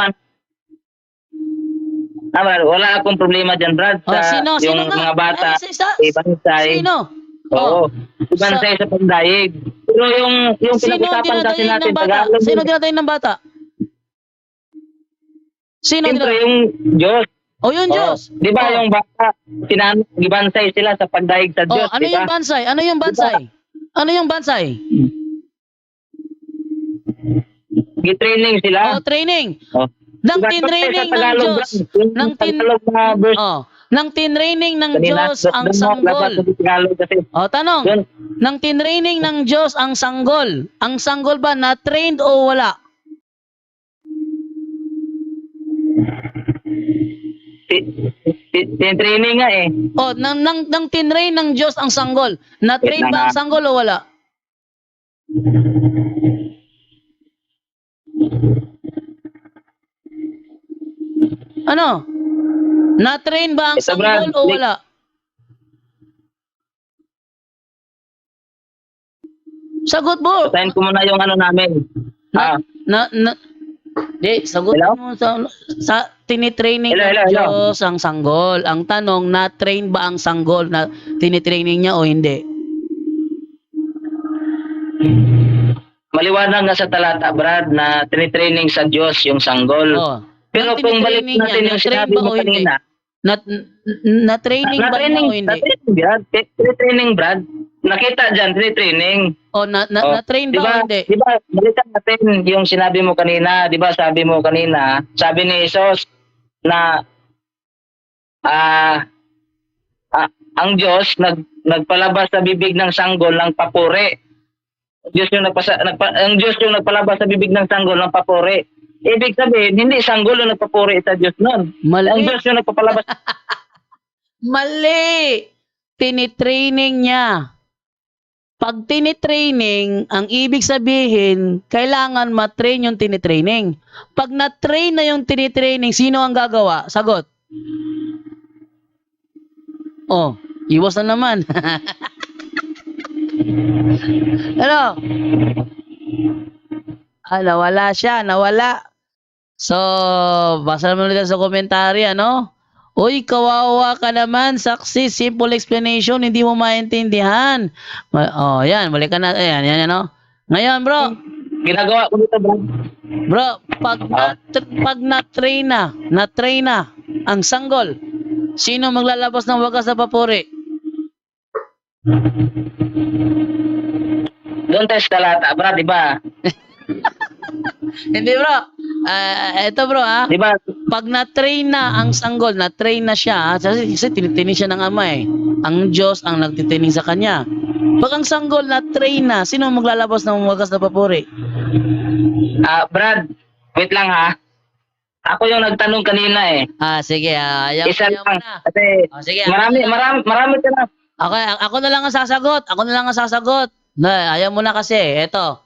Wala akong problema dyan, Brad. Oh, Sa sino yung nga? mga bata, Isa-isa. ibansay. Sino? Oo. Ibansay sa pagdayeg. Pero yung Sino ang pinag-usapan kasi dinadayin natin, ng bata? Tagalog. Sino dinadayin ng bata? Sino Siyempre, dinadayin? yung Diyos. Oh, yung Diyos. Di ba Oh. yung bata, gibansay sila sa pagdayeg sa Oh, Diyos, ano di ba? yung bansay? Ano yung bansay? Ano yung bansay? Gitraining sila. Oh, training. Oh. Nang Diba, tinraining sa ng Tagalog, Diyos. Brad, yung Nang tin Tagalog na verse Oh, nang tinraining ng kanina, Diyos ang doon mo, labas sanggol. sa Tagalog kasi. Oh, tanong. Yun, Nang tinraining ng Diyos ang sanggol. Ang sanggol ba na trained o wala? training nga eh. Oh, nang tinrain ng Diyos ang sanggol. Na train Wait lang, ba ang sanggol o wala? Ano? Na-train ba ang Ito, sanggol Brad, o wala? Sagot mo. Patayin ko muna yung ano namin. Na, na, di, sagot Hello? mo sa tinitraining Hello, ng hello, hello. Diyos ang sanggol. Ang tanong, na-train ba ang sanggol na tinitraining niya o hindi? Maliwanag nga sa talata, Brad, na tinitraining sa Diyos yung sanggol. Oh. Pero Nang kung balik tinitraining natin niya, yung na-train sinabi ba mo o hindi? kanina, Na-training ba niya o hindi? na-training, Brad. Tinitraining, Brad. Nakita dyan, tinitraining. O na-train ba o hindi? Di ba, balikan natin yung sinabi mo kanina, di ba, sabi mo kanina, sabi ni Jesus na ang Diyos nagpalabas sa bibig ng sanggol ng papuri. Ang Diyos yung nagpalabas sa bibig ng sanggol ng papuri. Ibig sabihin, hindi sanggol yung nagpapuri sa Diyos nun. Mali. Ang Diyos yung nagpapalabas. Mali! Tinitraining niya. Pag tinitraining, ang ibig sabihin, kailangan matrain yung tinitraining. Pag na-train na yung tinitraining, sino ang gagawa? Sagot. Oh, iwas na naman. Ano? Nawala siya, nawala. So, basa naman ulit sa komentary, ano? Uy, kawawa ka naman, saksi, simple explanation, hindi mo maintindihan. Oh, yan, balik ka na, ayan, ano? Ngayon, bro, Ginagawa ko dito, Brad. bro, pag na-train na ang sanggol, sino maglalabas ng wagas na papuri? Doon tayo sa talata, Brad, di ba? Hindi, bro. Ito, bro, ha? Di ba? Pag na-train na ang sanggol, na-train na siya, kasi tinitinig siya ng ama eh. Ang Diyos ang nagtitinig sa kanya. Pag ang sanggol na-train na, sino maglalabas ng wagas na papuri? Brad, wait lang ha. Ako yung nagtanong kanina eh. Sige, ayaw Isa mo lang. na. Kasi Sige, marami ka na. Okay, ako na lang ang sasagot. Ayaw mo na kasi. Ito,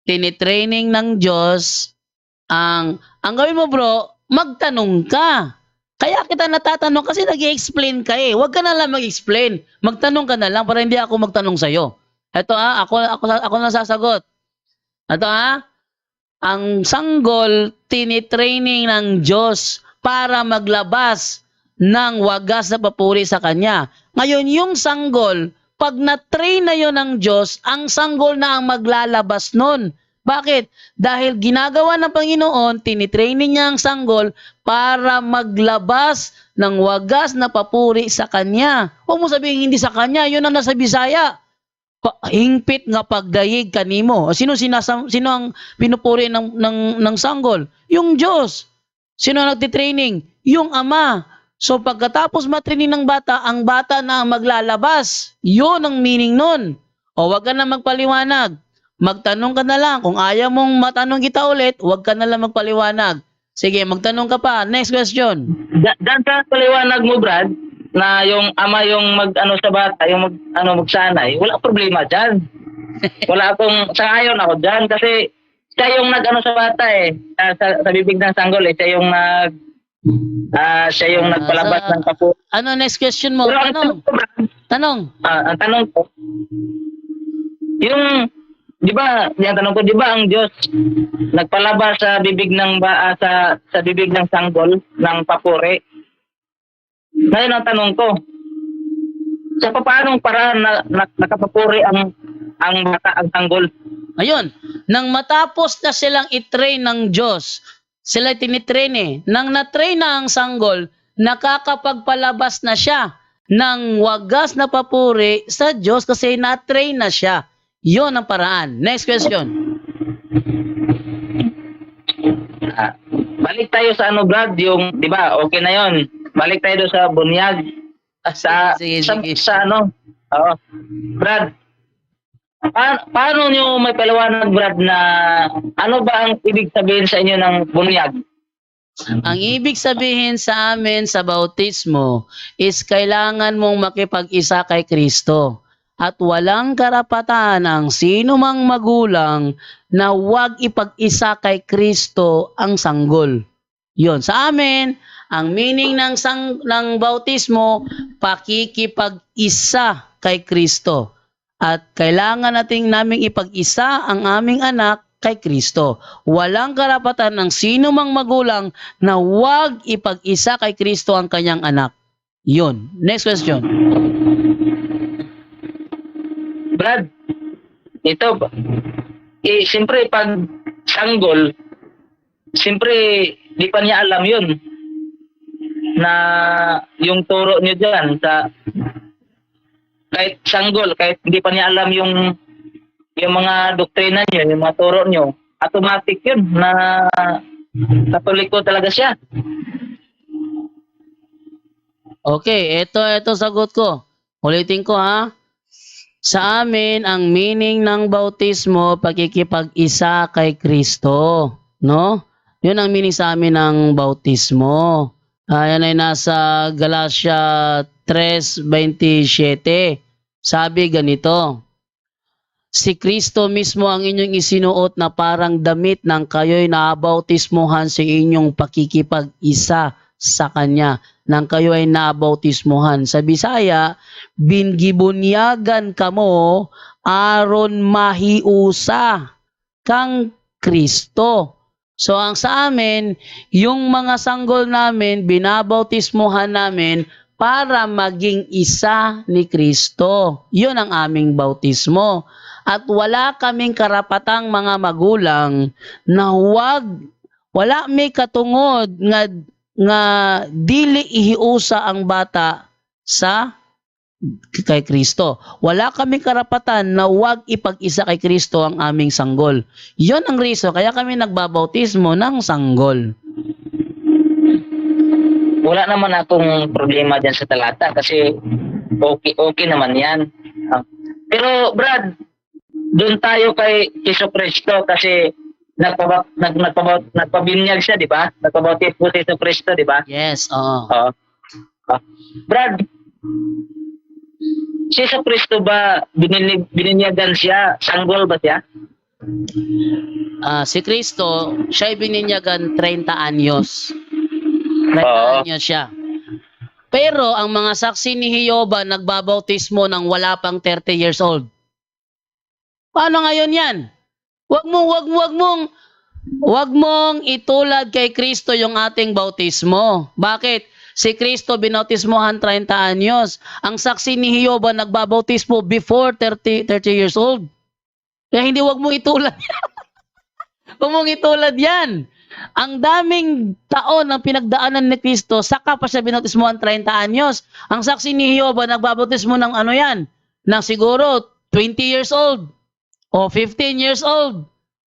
tinitraining ng Diyos ang gawin mo, bro, magtanong ka. Kaya kita natatanong kasi nag-i-explain ka eh. Huwag ka na lang mag-explain. Magtanong ka na lang para hindi ako magtanong sa'yo. Ito ako na sasagot. Ito ang sanggol tinitraining ng Diyos para maglabas ng wagas na papuri sa Kanya. Ngayon, yung sanggol, pag na-train na yun ng Diyos, ang sanggol na ang maglalabas nun. Bakit? Dahil ginagawa ng Panginoon, tinitraining niya ang sanggol para maglabas ng wagas na papuri sa Kanya. Huwag mo sabihin hindi sa Kanya, yun ang nasa Bisaya. Hingpit nga pagdayig kanimo. Sino ang pinupuri ng sanggol? Yung Diyos. Sino ang nagtitraining? Yung Ama. So pagkatapos matraining ng bata, ang bata na ang maglalabas. Yun ang meaning nun. O wag ka na magpaliwanag. Magtanong ka na lang. Kung ayaw mong matanong kita ulit, wag ka na lang magpaliwanag. Sige, magtanong ka pa. Next question. Dan sa paliwanag mo, Brad, na yung ama yung mag-ano sa bata, yung magsanay, wala problema dyan. Wala akong, sangayon ako dyan kasi siya yung nag-ano sa bata eh. Sa bibig ng sanggol eh. Siya yung nagpalabas ng kapo. Ano next question mo? Pero Tanong. Ang tanong ko, yung, di ba ang Diyos nagpalabas sa bibig ng sa bibig ng sanggol ng papuri. Ngayon ang tanong ko, sa paanong paraan na nakapapuri ang bata, ang sanggol? Ayun, nang matapos na silang itrain ng Diyos, sila tinitrain eh. Nang natrain na ang sanggol, nakakapagpalabas na siya ng wagas na papuri sa Diyos kasi natrain na siya. Yun ang paraan. Next question. Balik tayo sa Brad, yung, di ba, okay na yon. Balik tayo doon sa bunyag. Sige. Oo. Brad, paano nyo may paliwanag, Brad, na ano ba ang ibig sabihin sa inyo ng bunyag? Ang ibig sabihin sa amin sa bautismo is kailangan mong makipag-isa kay Kristo. At walang karapatan ang sino mang magulang na huwag ipag-isa kay Kristo ang sanggol. Yun. Sa amin, ang meaning ng bautismo, pakikipag-isa kay Kristo. At kailangan naming ipag-isa ang aming anak kay Kristo. Walang karapatan ng sino mang magulang na huwag ipag-isa kay Kristo ang kanyang anak. Yun. Next question. Brad, ito, siyempre pag sanggol, siyempre di pa niya alam yun na yung turo niyo dyan sa kahit sanggol, kahit hindi pa niya alam yung mga doktrina niyo, yung mga turo niyo, automatic yun na Katoliko talaga siya. Okay, ito sagot ko. Ulitin ko ha. Sa amin, ang meaning ng bautismo, pagkikipag-isa kay Kristo. No? Yun ang meaning sa amin ng bautismo. Yan ay nasa Galatia 3:27. Sabi ganito, si Kristo mismo ang inyong isinuot na parang damit nang kayo'y nabautismuhan sa inyong pakikipag-isa sa Kanya. Nang kayo ay nabautismuhan. Sa Bisaya, bingibunyagan kamo aron mahiusa kang Kristo. So ang sa amin, yung mga sanggol namin, binabautismuhan namin para maging isa ni Kristo. Yun ang aming bautismo. At wala kaming karapatang mga magulang na wala may katungod nga dili ihiusa ang bata kay Kristo. Wala kaming karapatan na huwag ipag-isa kay Kristo ang aming sanggol. Yon ang reason kaya kami nagbabautismo ng sanggol. Wala naman akong problema dyan sa talata kasi okay naman yan. Pero Brad, doon tayo kay Jesucristo kasi nagpabinyag siya, di ba? Nagpabautismo si Jesucristo, di ba? Yes, oo. Brad, si Jesucristo ba bininyagan siya? Sanggol ba siya? Si Kristo, siya'y bininyagan 30 anyos. 30 anyos siya. Pero ang mga saksi ni Jehovah nagbabautismo ng wala pang 30 years old. Paano ngayon yan? Wag mong Huwag mong itulad kay Kristo yung ating bautismo. Bakit? Si Kristo binautismohan 30 anyos. Ang saksi ni Hioba nagbabautismo before 30 years old. Kaya hindi huwag mong itulad. Huwag mong itulad yan. Ang daming taon ang pinagdaanan ni Kristo, saka pa siya binautismohan 30 anyos. Ang saksi ni Hioba nagbabautismo ng ano yan? Ng siguro 20 years old. O 15 years old.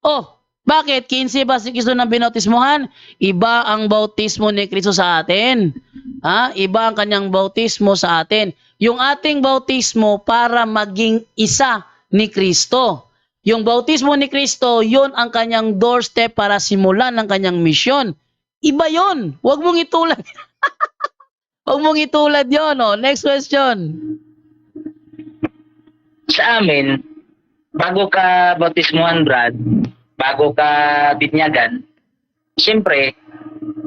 Oh, bakit? 15 ba si Kristo ng binautismohan? Iba ang bautismo ni Kristo sa atin. Ha? Iba ang kanyang bautismo sa atin. Yung ating bautismo para maging isa ni Kristo. Yung bautismo ni Kristo, yun ang kanyang doorstep para simulan ang kanyang misyon. Iba yun. Huwag mong itulad. Huwag mong itulad yun. Oh. Next question. Sa amin, bago ka bautismuhan, Brad, bago ka binyagan, siyempre,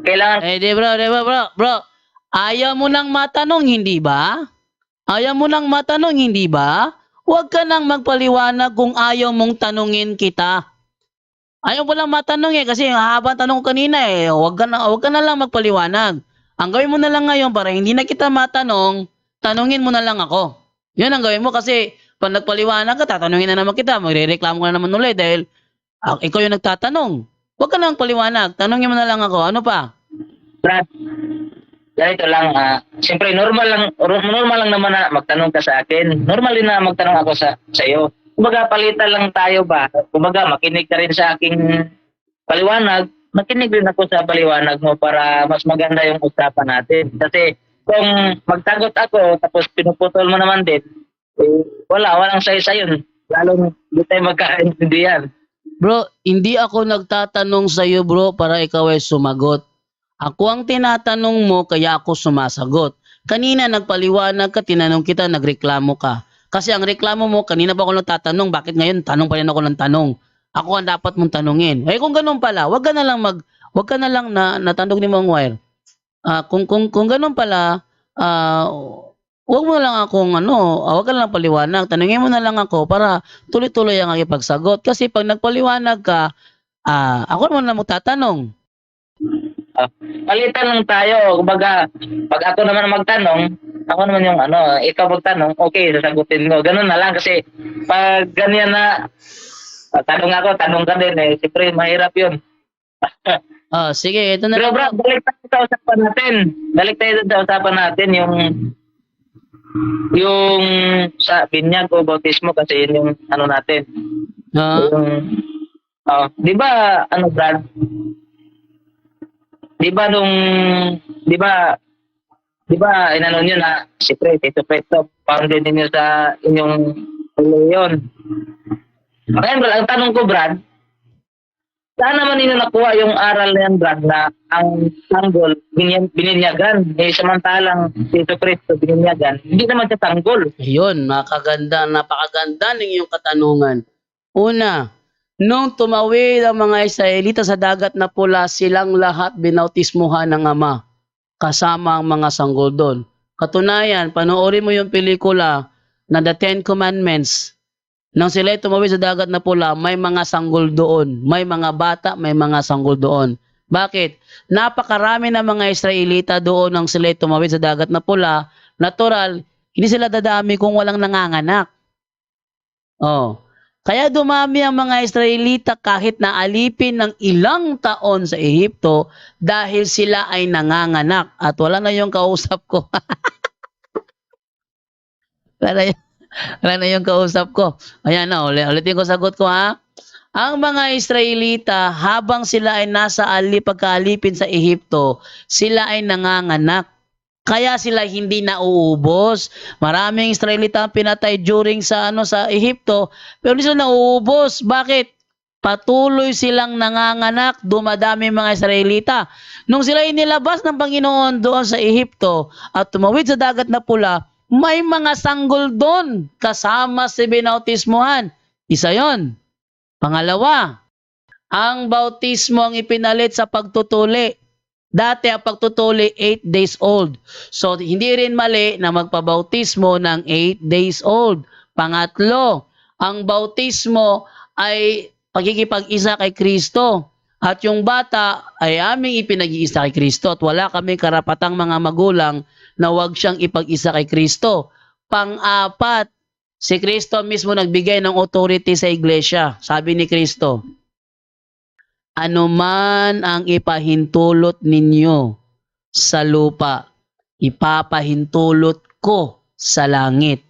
kailangan Eh, di bro. Ayaw mo nang matanong, hindi ba? Ayaw mo nang matanong, hindi ba? Huwag ka nang magpaliwanag kung ayaw mong tanungin kita. Ayaw mo lang matanong kasi haba tanong ko kanina Huwag ka na lang magpaliwanag. Ang gawin mo na lang ngayon para hindi na kita matanong, tanungin mo na lang ako. Yun ang gawin mo kasi pag nagpaliwanag ka, tatanungin na naman kita, magrereklamo ka na naman ulit dahil ikaw yung nagtatanong. Huwag ka nang paliwanag, tanungin mo na lang ako. Ano pa? Brad, ganito lang, siyempre normal lang naman na magtanong ka sa akin. Normal din na magtanong ako sa iyo. Kumbaga palitan lang tayo ba? Kumbaga makinig ka rin sa aking paliwanag, makinig rin ako sa paliwanag mo para mas maganda yung usapan natin. Kasi kung magtagot ako tapos pinuputol mo naman din, walang say-say yun. Lalong hindi tayo magkakaintindihan. Bro, hindi ako nagtatanong sa iyo bro para ikaw ay sumagot. Ako ang tinatanong mo kaya ako sumasagot. Kanina nagpaliwanag ka, tinanong kita, nagreklamo ka. Kasi ang reklamo mo, kanina pa ako nagtatanong, bakit ngayon tanong pa rin ako ng tanong? Ako ang dapat mong tanungin. Eh kung ganun pala, wag ka na lang natanong ni Mang Wire. Kung ganun pala, wag mo na lang akong wag ka na lang paliwanag. Tanungin mo na lang ako para tuloy-tuloy ang aking pagsagot. Kasi pag nagpaliwanag ka, ako naman na magtatanong. Palitan lang tayo. Kumbaga, pag ako naman magtanong, ako naman yung ikaw magtanong, okay, sasagutin ko. Ganun na lang kasi pag ganyan na tanong ako, tanong ka din siyempre mahirap yun. Sige, ito na. Pero bro, balik tayo sa usapan natin. Yung sa binyag o bautismo kasi yun yung natin. Di ba Brad? Di ba inano nyo na siyempre Tito Preto founded ninyo sa inyong reliyon. Kaya Brad, ang tanong ko Brad, saan naman ninyo nakuha yung aral na yan Brad na ang tanggol bininyagan samantalang Tito Preto bininyagan, hindi naman siya tanggol. Ayun, napakaganda ng iyong katanungan. Una, nung tumawid ang mga Israelita sa dagat na pula, silang lahat binautismuhan ng Ama, kasama ang mga sanggol doon. Katunayan, panoorin mo yung pelikula na The Ten Commandments. Nang sila tumawid sa dagat na pula, may mga sanggol doon. May mga bata, may mga sanggol doon. Bakit? Napakarami na mga Israelita doon nang sila tumawid sa dagat na pula. Natural, hindi sila dadami kung walang nanganganak. Kaya dumami ang mga Israelita kahit na alipin ng ilang taon sa Ehipto dahil sila ay nanganganak. At wala na yung kausap ko. wala na yung kausap ko. Ayan na, ulitin ko sagot ko ha. Ang mga Israelita, habang sila ay nasa pagkaalipin sa Ehipto, sila ay nanganganak. Kaya sila hindi nauubos. Maraming Israelita ang pinatay during sa Ehipto, pero hindi sila nauubos. Bakit? Patuloy silang nanganganak, dumadami mga Israelita. Nung sila inilabas ng Panginoon doon sa Ehipto at tumawid sa dagat na pula, may mga sanggol doon kasama si binautismuhan. Isa yon. Pangalawa, ang bautismo ang ipinalit sa pagtutuli. Dati ang pagtutuli 8 days old. So hindi rin mali na magpabautismo ng 8 days old. Pangatlo, ang bautismo ay pagkikipag-isa kay Kristo. At yung bata ay aming ipinag-iisa kay Kristo at wala kaming karapatang mga magulang na huwag siyang ipag-isa kay Kristo. Pang-apat, si Kristo mismo nagbigay ng authority sa iglesia. Sabi ni Kristo, anuman ang ipahintulot ninyo sa lupa, ipapahintulot ko sa langit.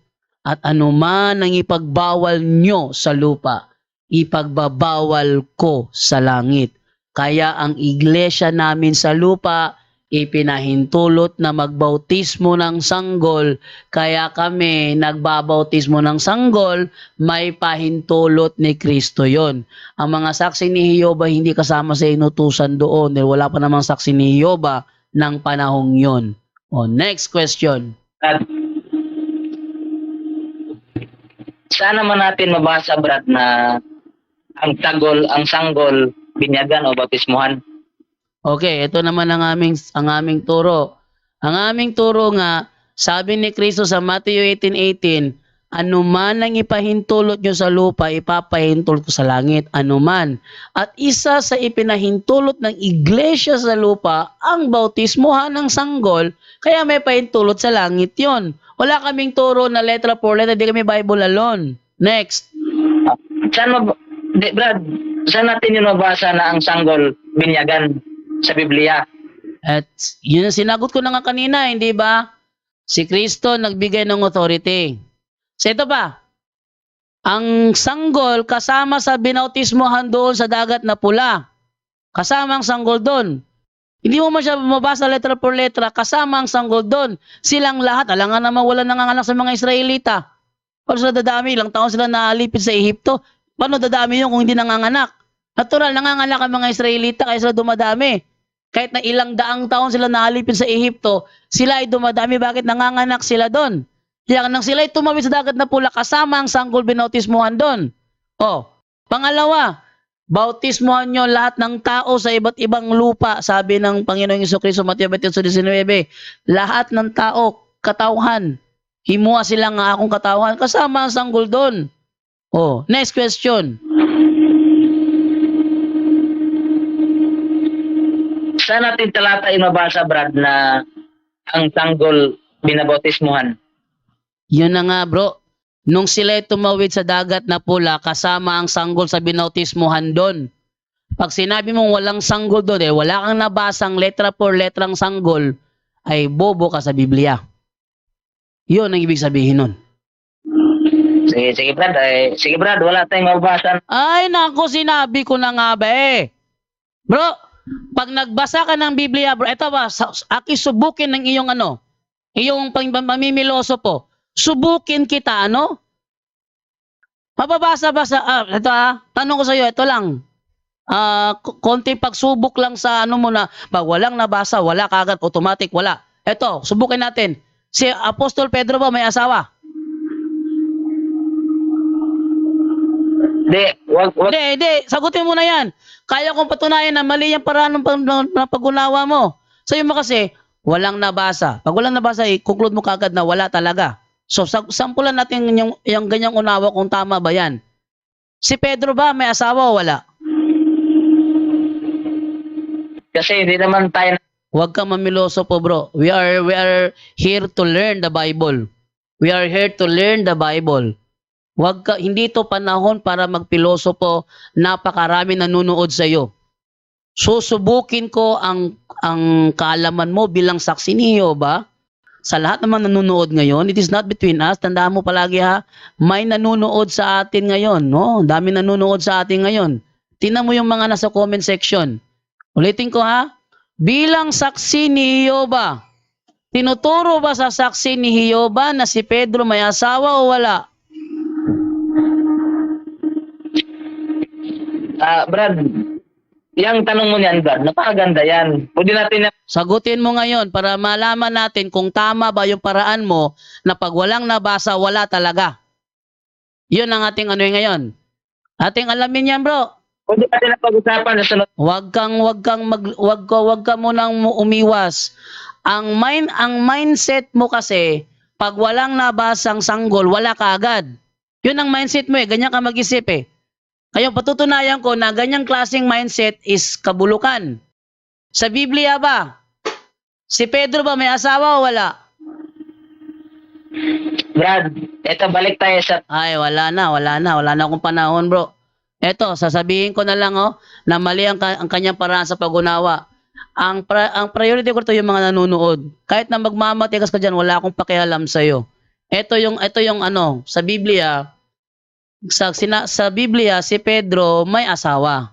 At anuman ang ipagbawal nyo sa lupa, ipagbabawal ko sa langit. Kaya ang iglesia namin sa lupa, ipinahintulot na magbautismo ng sanggol. Kaya kami nagbabautismo ng sanggol, may pahintulot ni Kristo yon. Ang mga saksi ni Jehovah hindi kasama sa inutusan doon dahil wala pa namang saksi ni Jehovah ng panahong yon. O, next question. At saan naman natin mabasa, Brad, na ang sanggol, binyagan o baptismuhan? Okay, ito naman ang aming turo. Ang aming turo nga, sabi ni Kristo sa Matthew 18:18, anuman ang ipahintulot nyo sa lupa, ipapahintulot ko sa langit, anuman. At isa sa ipinahintulot ng iglesia sa lupa, ang bautismuhan ng sanggol, kaya may pahintulot sa langit yon. Wala kaming turo na letra por letra, di kami Bible alone. Next. Brad, saan natin yung mabasa na ang sanggol binyagan sa Biblia? At yun ang sinagot ko na nga kanina, hindi ba? Si Kristo nagbigay ng authority. So ito pa, ang sanggol kasama sa binautismohan doon sa dagat na pula. Kasama ang sanggol doon. Hindi mo siya mabasa letra por letra, kasama ang sanggol doon. Silang lahat, alangan naman wala nanganganak sa mga Israelita. Paano sila dadami? Ilang taon sila naalipid sa Ehipto. Paano dadami yun kung hindi nanganganak? Natural, nanganganak ang mga Israelita kaya sila dumadami. Kahit na ilang daang taon sila naalipid sa Ehipto, sila ay dumadami. Bakit nanganganak sila doon? Kaya nang sila ay tumawid sa dagat na pula, kasama ang sanggol binautismuhan doon. O, pangalawa, bautismuhan nyo lahat ng tao sa iba't ibang lupa, sabi ng Panginoong Jesucristo, Mateo 28:19. Lahat ng tao, katauhan. Himuha sila nga akong katauhan, kasama ang sanggol doon. Oh, next question. Saan natin talata inabasa, Brad, na ang sanggol binabautismuhan? Yun na nga, bro. Nung sila tumawid sa dagat na pula, kasama ang sanggol sa binautismuhan doon. Pag sinabi mong walang sanggol doon, wala kang nabasang letra por letrang sanggol, ay bobo ka sa Biblia. Yun ang ibig sabihin nun. Sige, Brad, wala tayong mabasa. Ay, naku, sinabi ko na nga ba eh. Bro, pag nagbasa ka ng Biblia, bro, eto ba, subukin ng iyong iyong pamimiloso po. Subukin kita, Mababasa-basa, tanong ko sa iyo, ito lang. Konting pagsubok lang sa muna, pag walang nabasa, wala kagad, automatic, wala. Eto, subukin natin. Si Apostol Pedro ba may asawa? Hindi. Sagutin mo na yan. Kaya kong patunayan na mali yung paraan ng pag-unawa mo. Sa'yo mo kasi, walang nabasa. Pag walang nabasa, conclude mo kagad na wala talaga. So, sampulan natin yung ganyang unawa kung tama ba yan. Si Pedro ba may asawa o wala? Kasi hindi naman tayo. Huwag kang mamiloso po, bro. We are here to learn the Bible. We are here to learn the Bible. Hindi to panahon para magpiloso po. Napakarami nanonood sa iyo. Susubukin ko ang kaalaman mo bilang saksi ni Jehovah. Sa lahat naman nanonood ngayon, it is not between us. Tandaan mo palagi may nanonood sa atin ngayon. No? Dami nanonood sa atin ngayon. Tingnan mo yung mga nasa comment section. Ulitin ko bilang saksi ni Jehovah, tinuturo ba sa saksi ni Jehovah na si Pedro may asawa o wala? Brad, yung tanong mo niyan, Brad, napakaganda yan. Pwede natin sagutin mo ngayon para malaman natin kung tama ba yung paraan mo na pag walang nabasa, wala talaga. Yun ang ating ngayon. Ating alamin yan, bro. Pwede natin na pag-usapan sa sunod. Wag ka munang umiwas. Ang mindset mo kasi, pag walang nabasang sanggol, wala ka agad. Yun ang mindset mo ganyan ka mag-isip Ngayon, patutunayan ko na ganyang klaseng mindset is kabulukan. Sa Biblia ba, si Pedro ba may asawa o wala? Brad, ito balik tayo sa Ay, wala na akong panahon, bro. Eto, sasabihin ko na lang, na mali ang kanyang paraan sa pag-unawa. Ang priority ko ito yung mga nanonood. Kahit na magmamatigas ka dyan, wala akong pakialam sa'yo. Ito yung ano, sa Biblia, sa Biblia, si Pedro may asawa.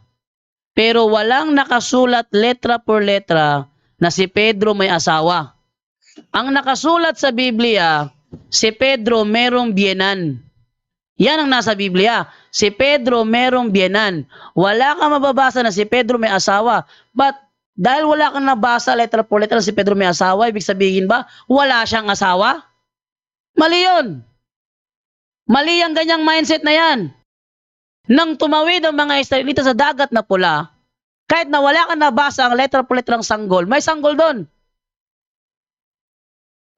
Pero walang nakasulat letra por letra na si Pedro may asawa. Ang nakasulat sa Biblia, si Pedro merong biyenan. Yan ang nasa Biblia. Si Pedro merong biyenan. Wala kang mababasa na si Pedro may asawa. But dahil wala kang nabasa letra por letra na si Pedro may asawa, ibig sabihin ba, wala siyang asawa? Mali yun. Mali ang ganyang mindset na yan. Nang tumawid ang mga Israelita sa dagat na pula, kahit na wala kang nabasa ang letra por letrang sanggol, may sanggol doon.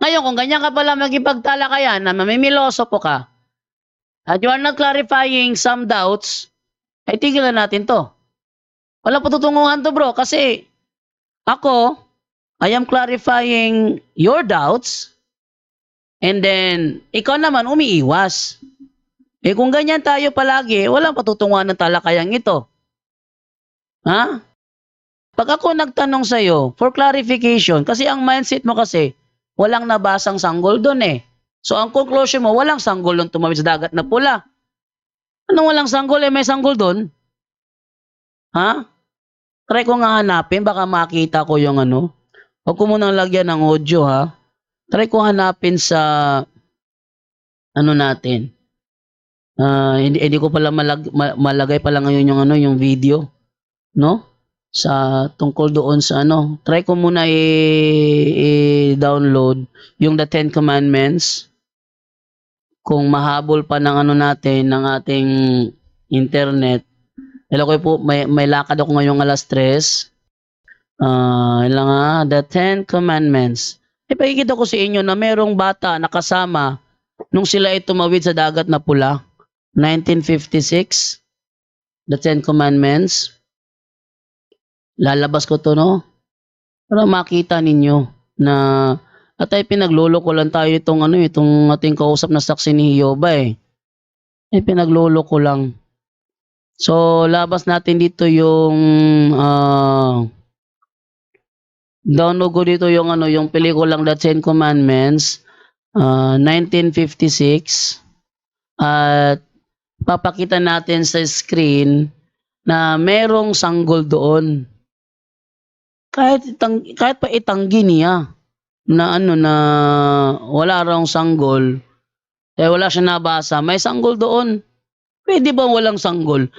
Ngayon, kung ganyan ka pala magipagtalakayan na mamimiloso po ka, at you are not clarifying some doubts, ay tigilan natin to. Wala patutunguhan to, bro, kasi ako, I am clarifying your doubts, and then ikaw naman umiiwas. Eh kung ganyan tayo palagi, walang patutunguhan ng talakayang ito. Ha? Pag ako nagtanong sa'yo, for clarification, kasi ang mindset mo kasi, walang nabasang sanggol doon eh. So ang conclusion mo, walang sanggol doon tumawid sa dagat na pula. Anong walang sanggol? Eh may sanggol doon. Ha? Try ko nga hanapin, baka makita ko yung ano. Huwag ko munang lagyan ng audio ha. Try ko hanapin sa ano natin. Hindi ko pala malagay pala ngayon yung ano, yung video, no? Sa tungkol doon sa ano. Try ko muna i-download yung the 10 Commandments. Kung mahabol pa ng ano natin, ng ating internet. Hello ko po, may lakad ako ngayong alas 3. Ilang the 10 Commandments. Ipakikita ko sa inyo na merong bata nakasama nung sila ay tumawid sa dagat na pula. 1956, the 10 Commandments. Lalabas ko to, no? Para makita ninyo na at ay pinagluloko lang tayo itong ating kausap na saksi ni Hioba eh. Ay pinagluloko lang. So, labas natin dito yung download ko dito yung yung pelikulang The 10 Commandments, 1956. At papakita natin sa screen na merong sanggol doon. Kahit pa itanggi niya na na wala raw sanggol, wala siya nabasa, may sanggol doon. Pwede ba walang sanggol?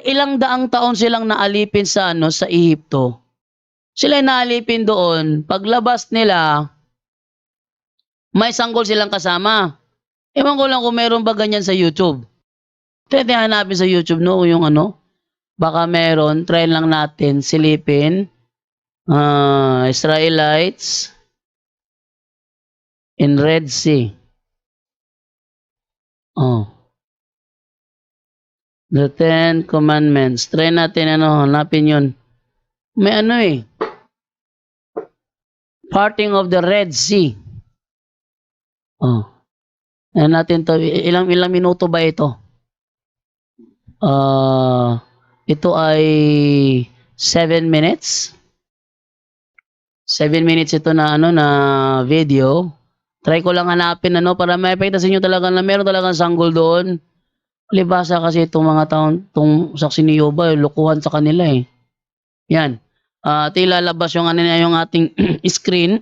Ilang daang taon silang naalipin sa sa Ehipto. Sila naalipin doon, paglabas nila, may sanggol silang kasama. Ewan ko lang kung meron ba ganyan sa YouTube. Pwede hanapin sa YouTube, no? Yung baka meron. Try lang natin. Silipin. Israelites in Red Sea. The 10 Commandments. Try natin hanapin yun. May parting of the Red Sea. Ayan natin to. Ilang minuto ba ito? Ito ay 7 minutes. 7 minutes ito na na video. Try ko lang hanapin para maipakita sa inyo talaga na meron talagang sanggol doon. Libasa kasi itong mga taon, itong saksi ni Hioba, lukuhan sa kanila eh. Yan. Ilalabas yung yung ating screen.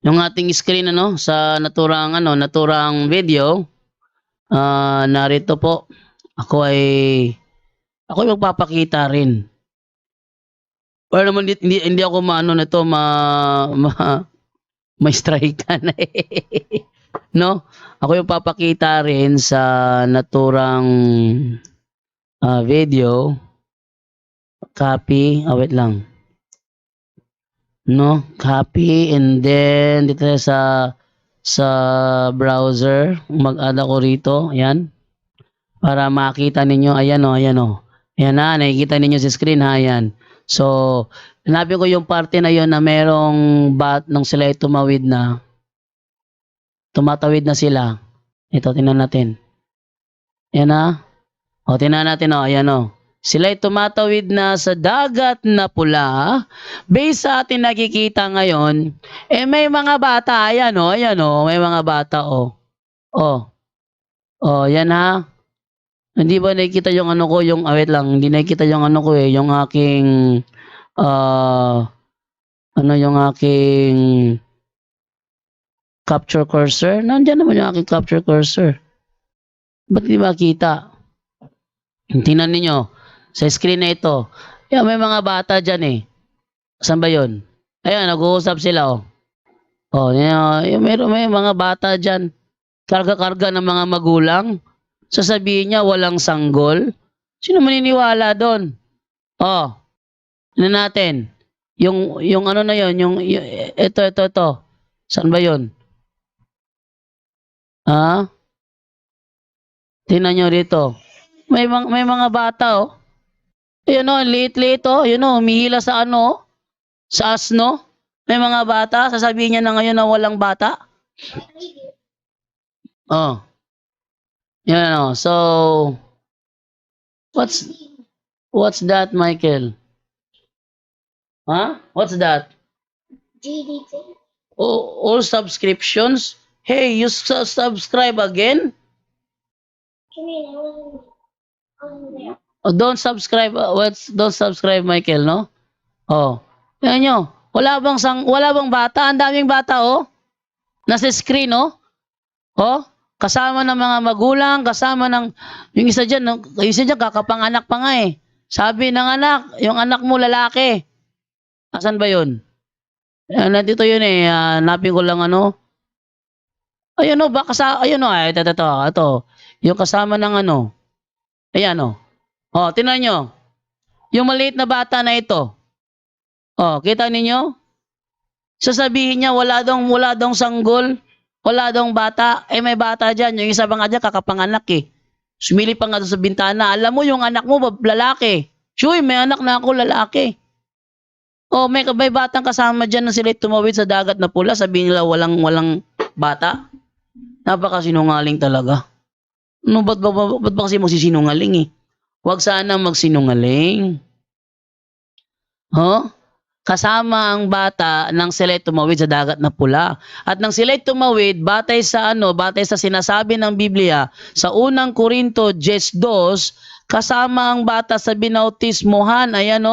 Yung ating screen sa naturang video. Narito po. Ako magpapakita rin. Pero naman hindi ako nito may strike na no? Ako yung papakita rin sa naturang video. Copy. Wait lang. No? Copy and then dito sa browser. Mag-add ako rito. Ayan. Para makita ninyo, ayan o, ayan o. Ayan na, nakikita ninyo sa screen ha, ayan. So, hanapin ko yung parte na yon na merong nung sila ay tumawid na, tumatawid na sila. Ito, tingnan natin. Ayan na. O, tingnan natin o, ayan o. Sila ay tumatawid na sa dagat na pula. Based sa ating nakikita ngayon, may mga bata, ayan o, may mga bata o. O, yan ha. Hindi ba nakikita yung ano ko, yung, wait lang, hindi nakikita yung ano ko yung aking, yung aking capture cursor. Nandiyan naman yung aking capture cursor. Ba't di makita? Tingnan ninyo, sa screen na ito, may mga bata dyan eh. Saan ba yun? Ayan, nag-uusap sila may mga bata dyan. Karga-karga ng mga magulang. Sasabihin niya walang sanggol. Sino maniniwala doon? Ano natin? Yung ano na yon, ito. Saan ba yon? Tingnan nyo dito. May mga bata Ayun liit-liit humihila sa sa asno. May mga bata, sasabihin niya na ngayon na walang bata. Yan so what's that, Michael? What's that? GDT. All subscriptions? Hey, you subscribe again? I wasn't on there. Don't subscribe. Don't subscribe, Michael, no? Yan nyo. Wala bang bata? Ang daming bata, nasa screen, kasama ng mga magulang, kasama ng, yung isa dyan kakapanganak pa nga eh. Sabi ng anak, yung anak mo lalaki. Asan ba yun? Nandito yun eh, hanapin ko lang Ayun ito. Yung kasama ng ayan tingnan nyo. Yung maliit na bata na ito. Kita ninyo? Sasabihin niya wala dong sanggol, wala dong bata. May bata dyan. Yung isa pa nga dyan, kakapanganak eh. Sumili pa nga sa bintana. Alam mo, yung anak mo, lalaki. Shuy, may anak na ako, lalaki. May batang kasama dyan na sila tumawid sa dagat na pula. Sabihin nila walang bata. Napakasinungaling talaga. Ba't ba kasi magsisinungaling eh? Huwag sana magsinungaling. Kasama ang bata nang sila tumawid sa dagat na pula. At nang sila tumawid, batay sa sinasabi ng Biblia, sa unang Korinto 10:2, kasama ang bata sa binautismohan. Ayan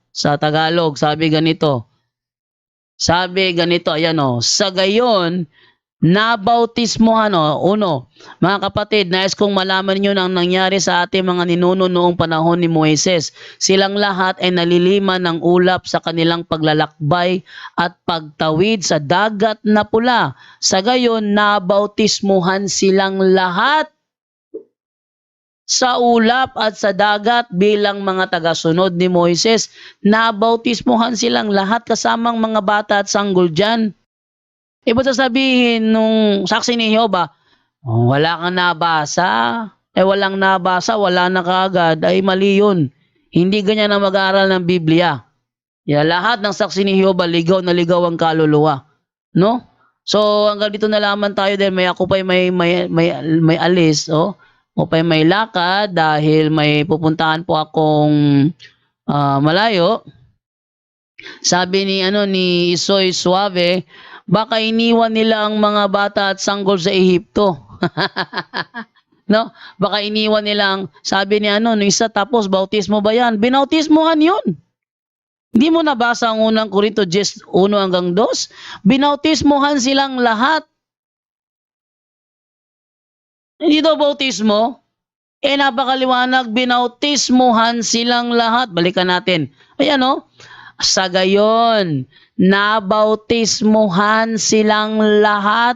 sa Tagalog, sabi ganito, ayan sa gayon, nabautismohan mga kapatid, nais kong malaman niyo ang nangyari sa ating mga ninuno noong panahon ni Moises. Silang lahat ay naliliman ng ulap sa kanilang paglalakbay at pagtawid sa dagat na pula. Sa gayon, nabautismohan silang lahat sa ulap at sa dagat bilang mga tagasunod ni Moises. Nabautismohan silang lahat kasamang mga bata at sanggol dyan. Iba sasabihin nung saksi ni Jehovah, wala kang nabasa. Walang nabasa, wala na kaagad. Ay mali yun. Hindi ganyan ang mag-aaral ng Biblia. Lahat ng saksi ni Jehovah, ligaw na ligaw ang kaluluwa. No? So hanggang dito na lamang tayo dahil ako pa may alis. O pa may lakad dahil may pupuntahan po akong malayo. Sabi ni Isoy Suave, baka iniwan nila ang mga bata at sanggol sa Ehipto. No? Baka iniwan nila sabi ni nung isa, tapos bautismo ba yan? Binautismohan yun. Hindi mo nabasa ang unang Korinto 1:1 hanggang 2? Binautismohan silang lahat. Hindi daw bautismo. Napakaliwanag, binautismohan silang lahat. Balikan natin. Ayan sa gayon, nabautismohan silang lahat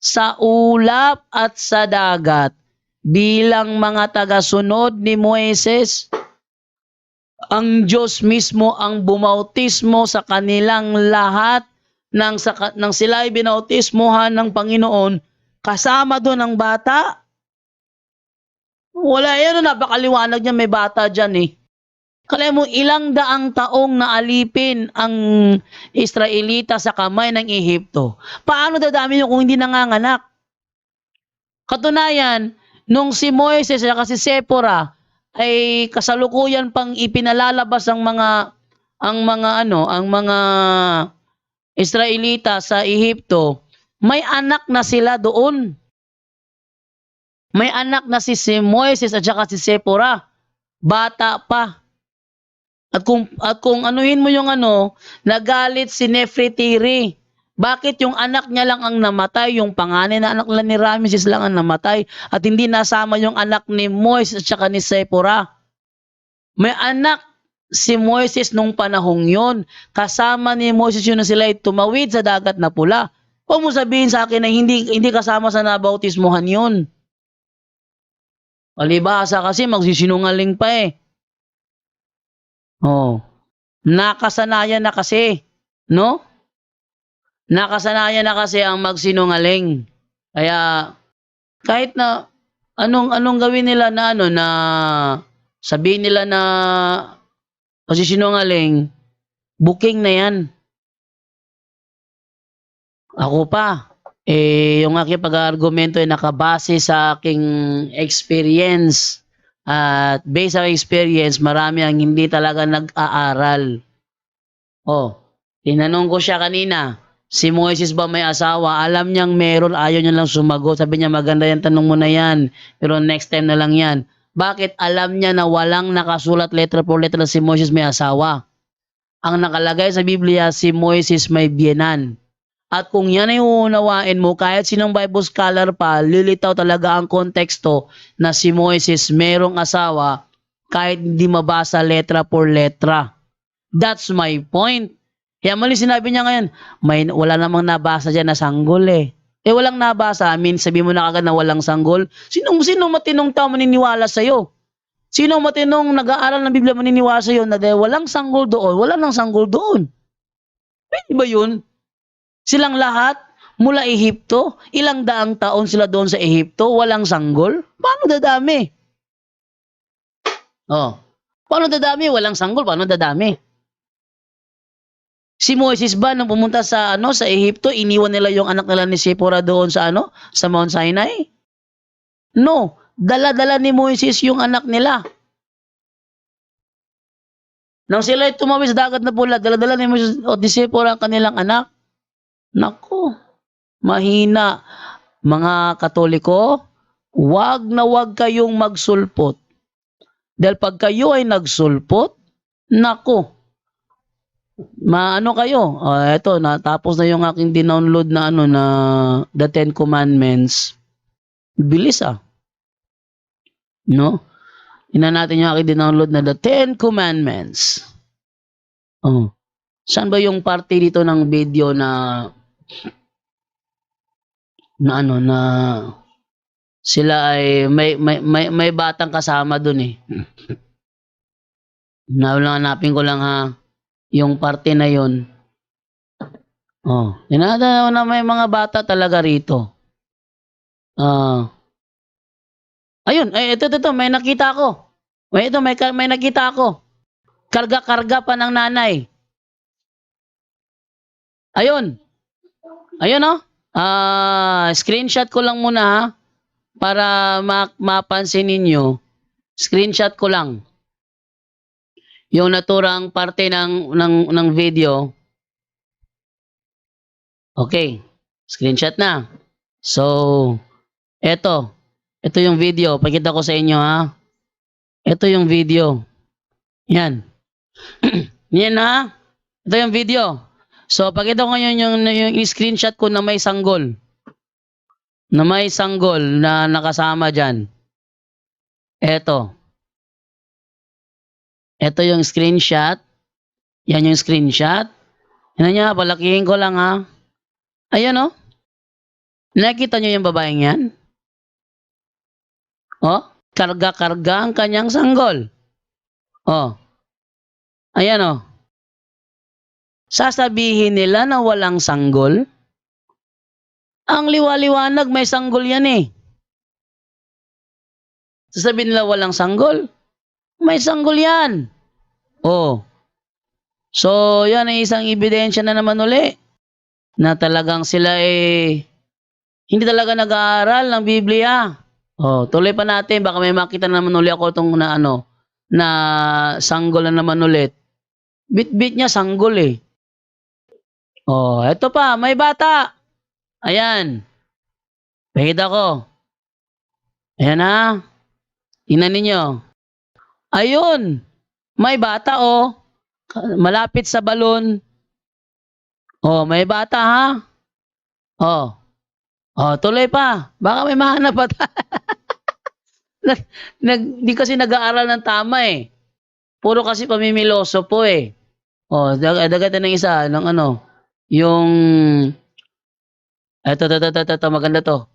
sa ulap at sa dagat bilang mga tagasunod ni Moises. Ang Diyos mismo ang bumautismo sa kanilang lahat nang sila ay binautismohan ng Panginoon, kasama doon ang bata. Wala yan, napakaliwanag niya, may bata dyan eh. Kala mo, ilang daang taong naalipin ang Israelita sa kamay ng Ehipto. Paano dadami yun kung hindi nanganganak? Katunayan, nung si Moises at si Sephora ay kasalukuyan pang ipinalalabas ang mga Israelita sa Ehipto, may anak na sila doon. May anak na si Moises at saka si Sephora. Bata pa. At kung anuhin mo yung nagalit si Nefertiti. Bakit yung anak niya lang ang namatay, yung panganay na anak ni Ramses lang ang namatay at hindi nasama yung anak ni Moises at saka ni Sephora? May anak si Moises nung panahong yon. Kasama ni Moises yun na sila ay tumawid sa dagat na pula. Huwag mo sabihin sa akin na hindi kasama sa nabautismuhan yun. Palibhasa kasi magsisinungaling pa eh. Oh. Nakasanayan na kasi, no? Nakasanayan na kasi ang magsinungaling. Kaya kahit na anong gawin nila na na sabihin nila na magsisinungaling, booking na yan. Ako pa, yung aking pag-argumento ay nakabase sa aking experience. At based sa experience, marami ang hindi talaga nag-aaral. Oh, tinanong ko siya kanina, si Moises ba may asawa? Alam niyang meron, ayaw niya lang sumagot. Sabi niya, maganda yan, tanong mo na yan. Pero next time na lang yan. Bakit alam niya na walang nakasulat letra por letra si Moises may asawa? Ang nakalagay sa Biblia, si Moises may biyenan. At kung yan ay uunawain mo, kahit sinong Bible scholar pa, lilitaw talaga ang konteksto na si Moises merong asawa kahit hindi mabasa letra por letra. That's my point. Kaya mali sinabi niya ngayon, wala namang nabasa dyan na sanggol eh. Walang nabasa. Sabi mo na kagad na walang sanggol. Sinong matinong tao maniniwala sa'yo? Sinong matinong nag-aaral ng Biblia maniniwala sa'yo na walang sanggol doon, wala nang sanggol doon? Pwede ba yun? Silang lahat, mula Ehipto, ilang daang taon sila doon sa Ehipto, walang sanggol? Paano dadami? Oh, paano dadami? Walang sanggol, paano dadami? Si Moises ba nung pumunta sa sa Ehipto, iniwan nila yung anak nila ni Sephora doon sa sa Mount Sinai? No, dala-dala ni Moises yung anak nila. Nang sila ay tumawid sa dagat na pula, dala-dala ni Moises o ni Sephora ang kanilang anak. Nako, mahina. Mga Katoliko, wag na wag kayong magsulpot. Dahil pag kayo ay nagsulpot, nako, kayo. Eto, natapos na yung aking dinownload na na The Ten Commandments. Bilis no? Ina natin yung aking dinownload na The Ten Commandments. Oh. Saan ba yung parte dito ng video na sila ay may batang kasama dun eh. Hanapin ko lang yung parte na yon. Oh, tinatanaw na may mga bata talaga rito. Ayun, ito, may nakita ako. May nakita ako. Karga-karga pa ng nanay. Ayun. Ayun screenshot ko lang muna para mapansin ninyo. Screenshot ko lang. Yung naturang parte ng video. Okay. Screenshot na. So, ito yung video. Pakita ko sa inyo Ito yung video. Yan. Yan Ito yung video. So, pakita ko ngayon yung screenshot ko na may sanggol. Na may sanggol na nakasama dyan. Ito. Ito yung screenshot. Yan yung screenshot. Yan niya, palakihin ko lang Ayan Nakita nyo yung babaeng yan? Karga-karga ang kanyang sanggol. Ayan Sasabihin nila na walang sanggol? Ang liwaliwanag, may sanggol yan eh. Sasabihin nila walang sanggol. May sanggol yan. Oh. So, yan ay isang ebidensya na naman uli na talagang sila hindi talaga nag-aaral ng Biblia. Oh, tuloy pa natin. Baka may makita naman uli ako itong na sanggol na naman ulit. Bit-bit niya sanggol eh. Oh, eto pa, may bata. Ayan. Pakita ko. Ayan ha. Tingnan ninyo. Ayun. May bata oh. Malapit sa balon. Oh, may bata ha. Oh. Oh, tuloy pa. Baka may mahanap pa di kasi nag-aaral ng tama eh. Puro kasi pamimiloso po eh. Oh, dagatan ng isa ng yung ito, maganda to.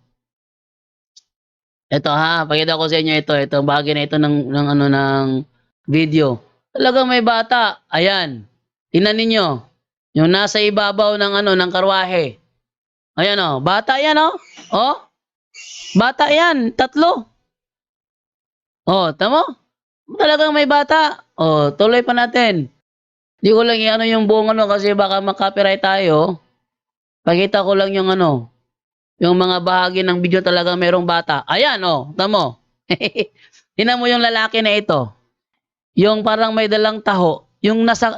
Ito ha, pakita ko sa inyo ito, itong bahagi na ito ng video. Talagang may bata. Ayan. Tingnan ninyo. Yung nasa ibabaw ng karwahe. Ayan oh, bata yan oh. Oh. Bata yan, 3. Oh, tamo? Talagang may bata. Oh, tuloy pa natin. Di ko lang yung buong kasi baka makapiright tayo. Pakita ko lang yung yung mga bahagi ng video talagang merong bata. Ayan oh, tamo. Tingnan mo yung lalaki na ito. Yung parang may dalang taho. Yung nasa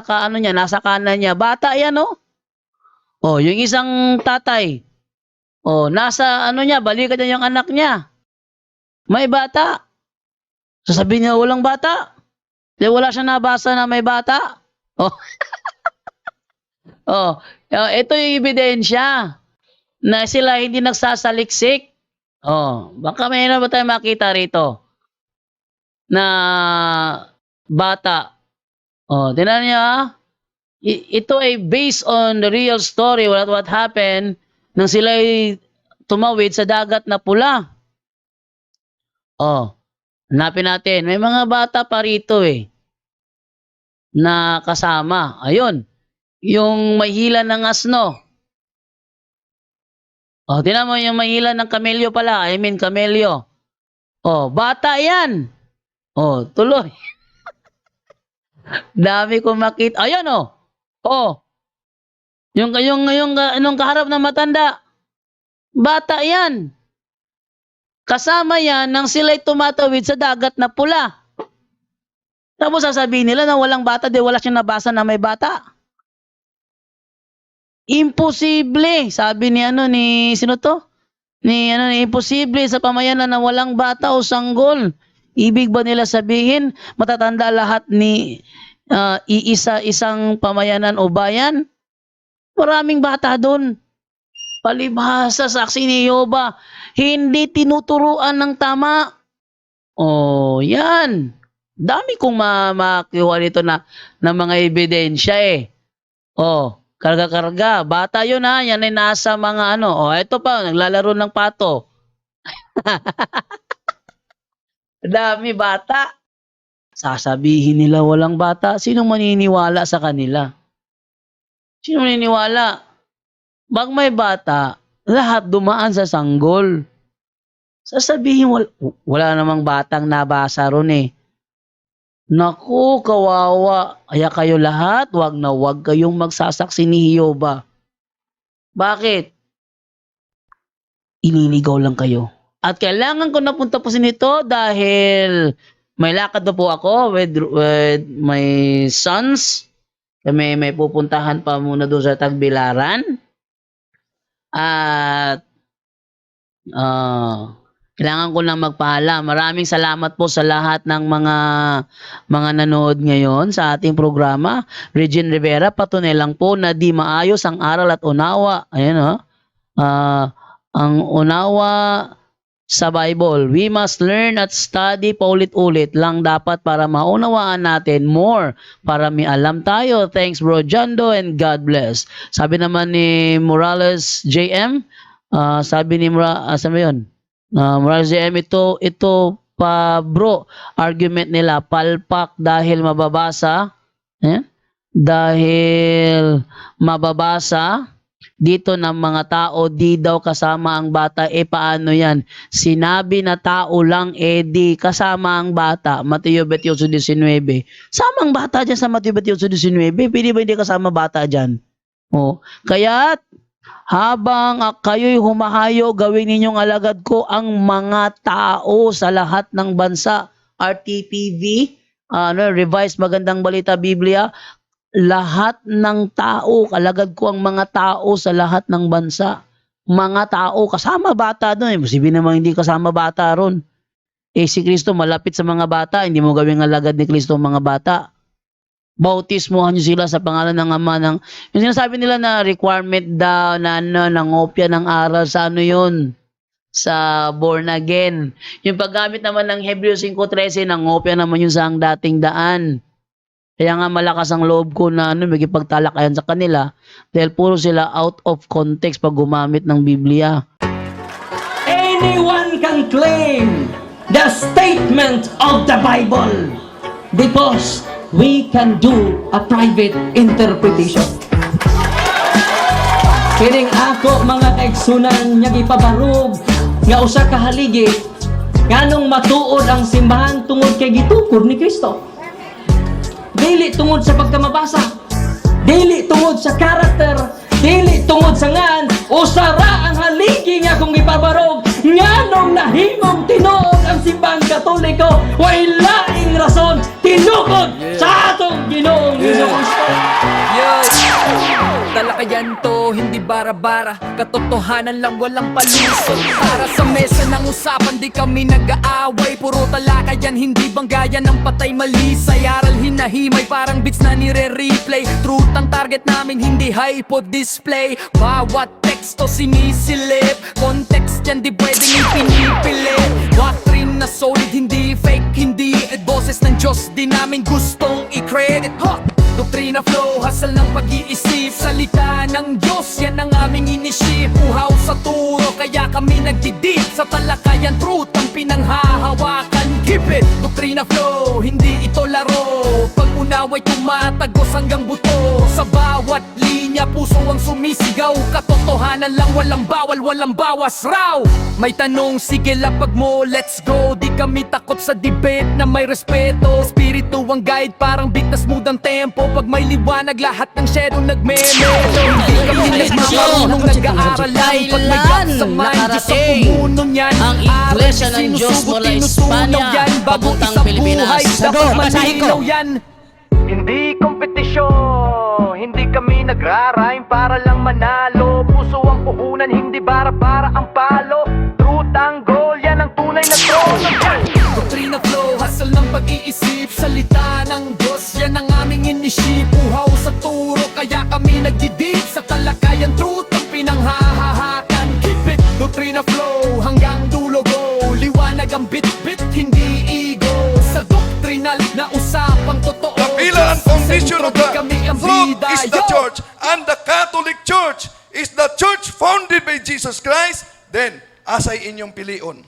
kanan niya. Bata yan oh. Oh, yung isang tatay. Oh, nasa niya, balikan niya yung anak niya. May bata. Sasabihin niya walang bata. Di wala siya nabasa na may bata. Oh. Oh, ito yung ebidensya na sila hindi nagsasaliksik. Oh, baka may ba tayo makita rito na bata. Oh, tingnan niyo ah. Ito ay based on the real story what happened nang sila ay tumawid sa dagat na pula. Oh, hanapin natin. May mga bata pa rito na kasama. Ayun. Yung may hila ng asno. Oh, tingnan mo yung may hila ng kamelyo pala. I mean, kamelyo. Oh, bata yan. Oh, tuloy. Dami kong makita. Ayan oh. Oh. Yung kaharap ng matanda. Bata yan. Kasama yan nang sila'y tumatawid sa dagat na pula. Tapos sasabihin nila na walang bata, di wala siyang nabasa na may bata. Imposible, sabi ni sino to? Ni imposible sa pamayanan na walang bata o sanggol. Ibig ba nila sabihin matatanda lahat ni isang pamayanan o bayan? Maraming bata doon. Palibhasa saksi ni Yoba, hindi tinuturuan ng tama. Oh, yan. Dami kong makuha nito na mga ebidensya eh. Oh, karga-karga. Bata yun ha. Yan ay nasa mga Oh, ito pa. Naglalaro ng pato. Dami bata. Sasabihin nila walang bata. Sinong maniniwala sa kanila? Sino maniniwala? Bag may bata, lahat dumaan sa sanggol. Sasabihin wala namang batang nabasa ron eh. Naku, kawawa. Kaya kayo lahat, wag na wag kayong magsasaksi ni Hioba. Bakit? Ininigaw lang kayo. At kailangan ko napunta po nito dahil may lakad na po ako with my sons. May pupuntahan pa muna doon sa Tagbilaran. At kailangan ko lang magpaalam. Maraming salamat po sa lahat ng mga nanood ngayon sa ating programa. Regine Rivera, patunay lang po na di maayos ang aral at unawa. Ayan ang unawa sa Bible. We must learn at study paulit-ulit lang dapat para maunawaan natin more. Para may alam tayo. Thanks Bro Jando and God bless. Sabi naman ni Morales JM, sabi ni Morales JM, ito pa bro, argument nila palpak dahil mababasa. Dahil mababasa dito ng mga tao, di daw kasama ang bata. Paano yan? Sinabi na tao lang, di kasama ang bata. Mateo 28:19. Sama ang bata dyan sa Mateo 28:19. Pwede ba hindi kasama bata dyan? Kaya habang kayo'y humahayo, gawin ninyong alagad ko ang mga tao sa lahat ng bansa. RTPV, Revised Magandang Balita Biblia, lahat ng tao, alagad ko ang mga tao sa lahat ng bansa. Mga tao, kasama bata doon. Posible namang hindi kasama bata ron. Si Kristo malapit sa mga bata, hindi mo gawing alagad ni Kristo ang mga bata. Bautismohan nyo sila sa pangalan ng Ama ng... Yung sinasabi nila na requirement daw na nangopya ng aral sa yun? Sa born again. Yung paggamit naman ng Hebrews 5:13, nangopya naman yun sa ang dating daan. Kaya nga malakas ang loob ko na magipagtalakayan sa kanila dahil puro sila out of context pag gumamit ng Biblia. Anyone can claim the statement of the Bible because we can do a private interpretation. Kining ako mga kaigsunan nga gipabarog nga usa ka haligi nganong matuod ang simbahan tungod kay gitukod ni Kristo. Dili tungod sa pagkamabasa, dili tungod sa karakter, dili tungod sa ngan, usara ang haligi nga kung ipabarog nganong nahimong tinuod ang simbahang Katoliko, way laing rason tinukod sa atong Ginoong Hesus-Kristo. Talakayan to, hindi bara-bara, katotohanan lang, walang palusot. Para sa mesa ng usapan, di kami nag-aaway. Puro talakayan, hindi banggayan ng patay malisay. Aral hinahimay, parang beats na nire-replay. Truth ang target namin, hindi hypo display. Bawat teksto sinisilip, context yan di pwedeng ipinipilit. Doctrine na solid, hindi fake, hindi boses ng Diyos, di namin gustong i-credit. Doktrina flow, hasal ng pag-iisip, salita ng Diyos, yan ang aming inisip. Uhaw sa turo, kaya kami nagdidip sa talakayan, truth ang pinanghahawakan. Keep it! Doktrina flow, hindi ito laro. Pag unaway tumatagos hanggang buto. Sa bawat linya, puso ang sumisigaw. Katotohanan lang, walang bawal, walang bawas raw. May tanong, sige lapag mo, let's go. Di kami takot sa debate na may respeto. Espiritu ang guide, parang beat na smooth ang tempo. Pag may liwanag, lahat ng shadow nagme-melo. Hindi kami nagmamarunong nag-aaral lang. Pag may gap sa mind, Diyos ang pumuno niyan. Ang Iglesia ng Diyos mula Espanya, papuntang Pilipinas. Dapat malinaw yan. Hindi kompetisyon, hindi kami nagrarime para lang manalo. Puso ang puhunan, hindi bara-bara ang palo. Truth ang goal, yan ang tunay na trono. Doktrina flow, hasal ng pag-iisip, salita ng Diyos, yan ang aming inisip. Uhaw sa turo, kaya kami nagdidip sa talakayan, truth ang pinanghahahakan. Keep it, doktrina flow, hanggang dulo go. Liwanag ang bit-bit, hindi ego. Sa doktrinal na usapang totoo. The pillar and foundation of the Kami ang truth bida, is the yo! church, and the Catholic Church is the church founded by Jesus Christ. Then, asay inyong pilion.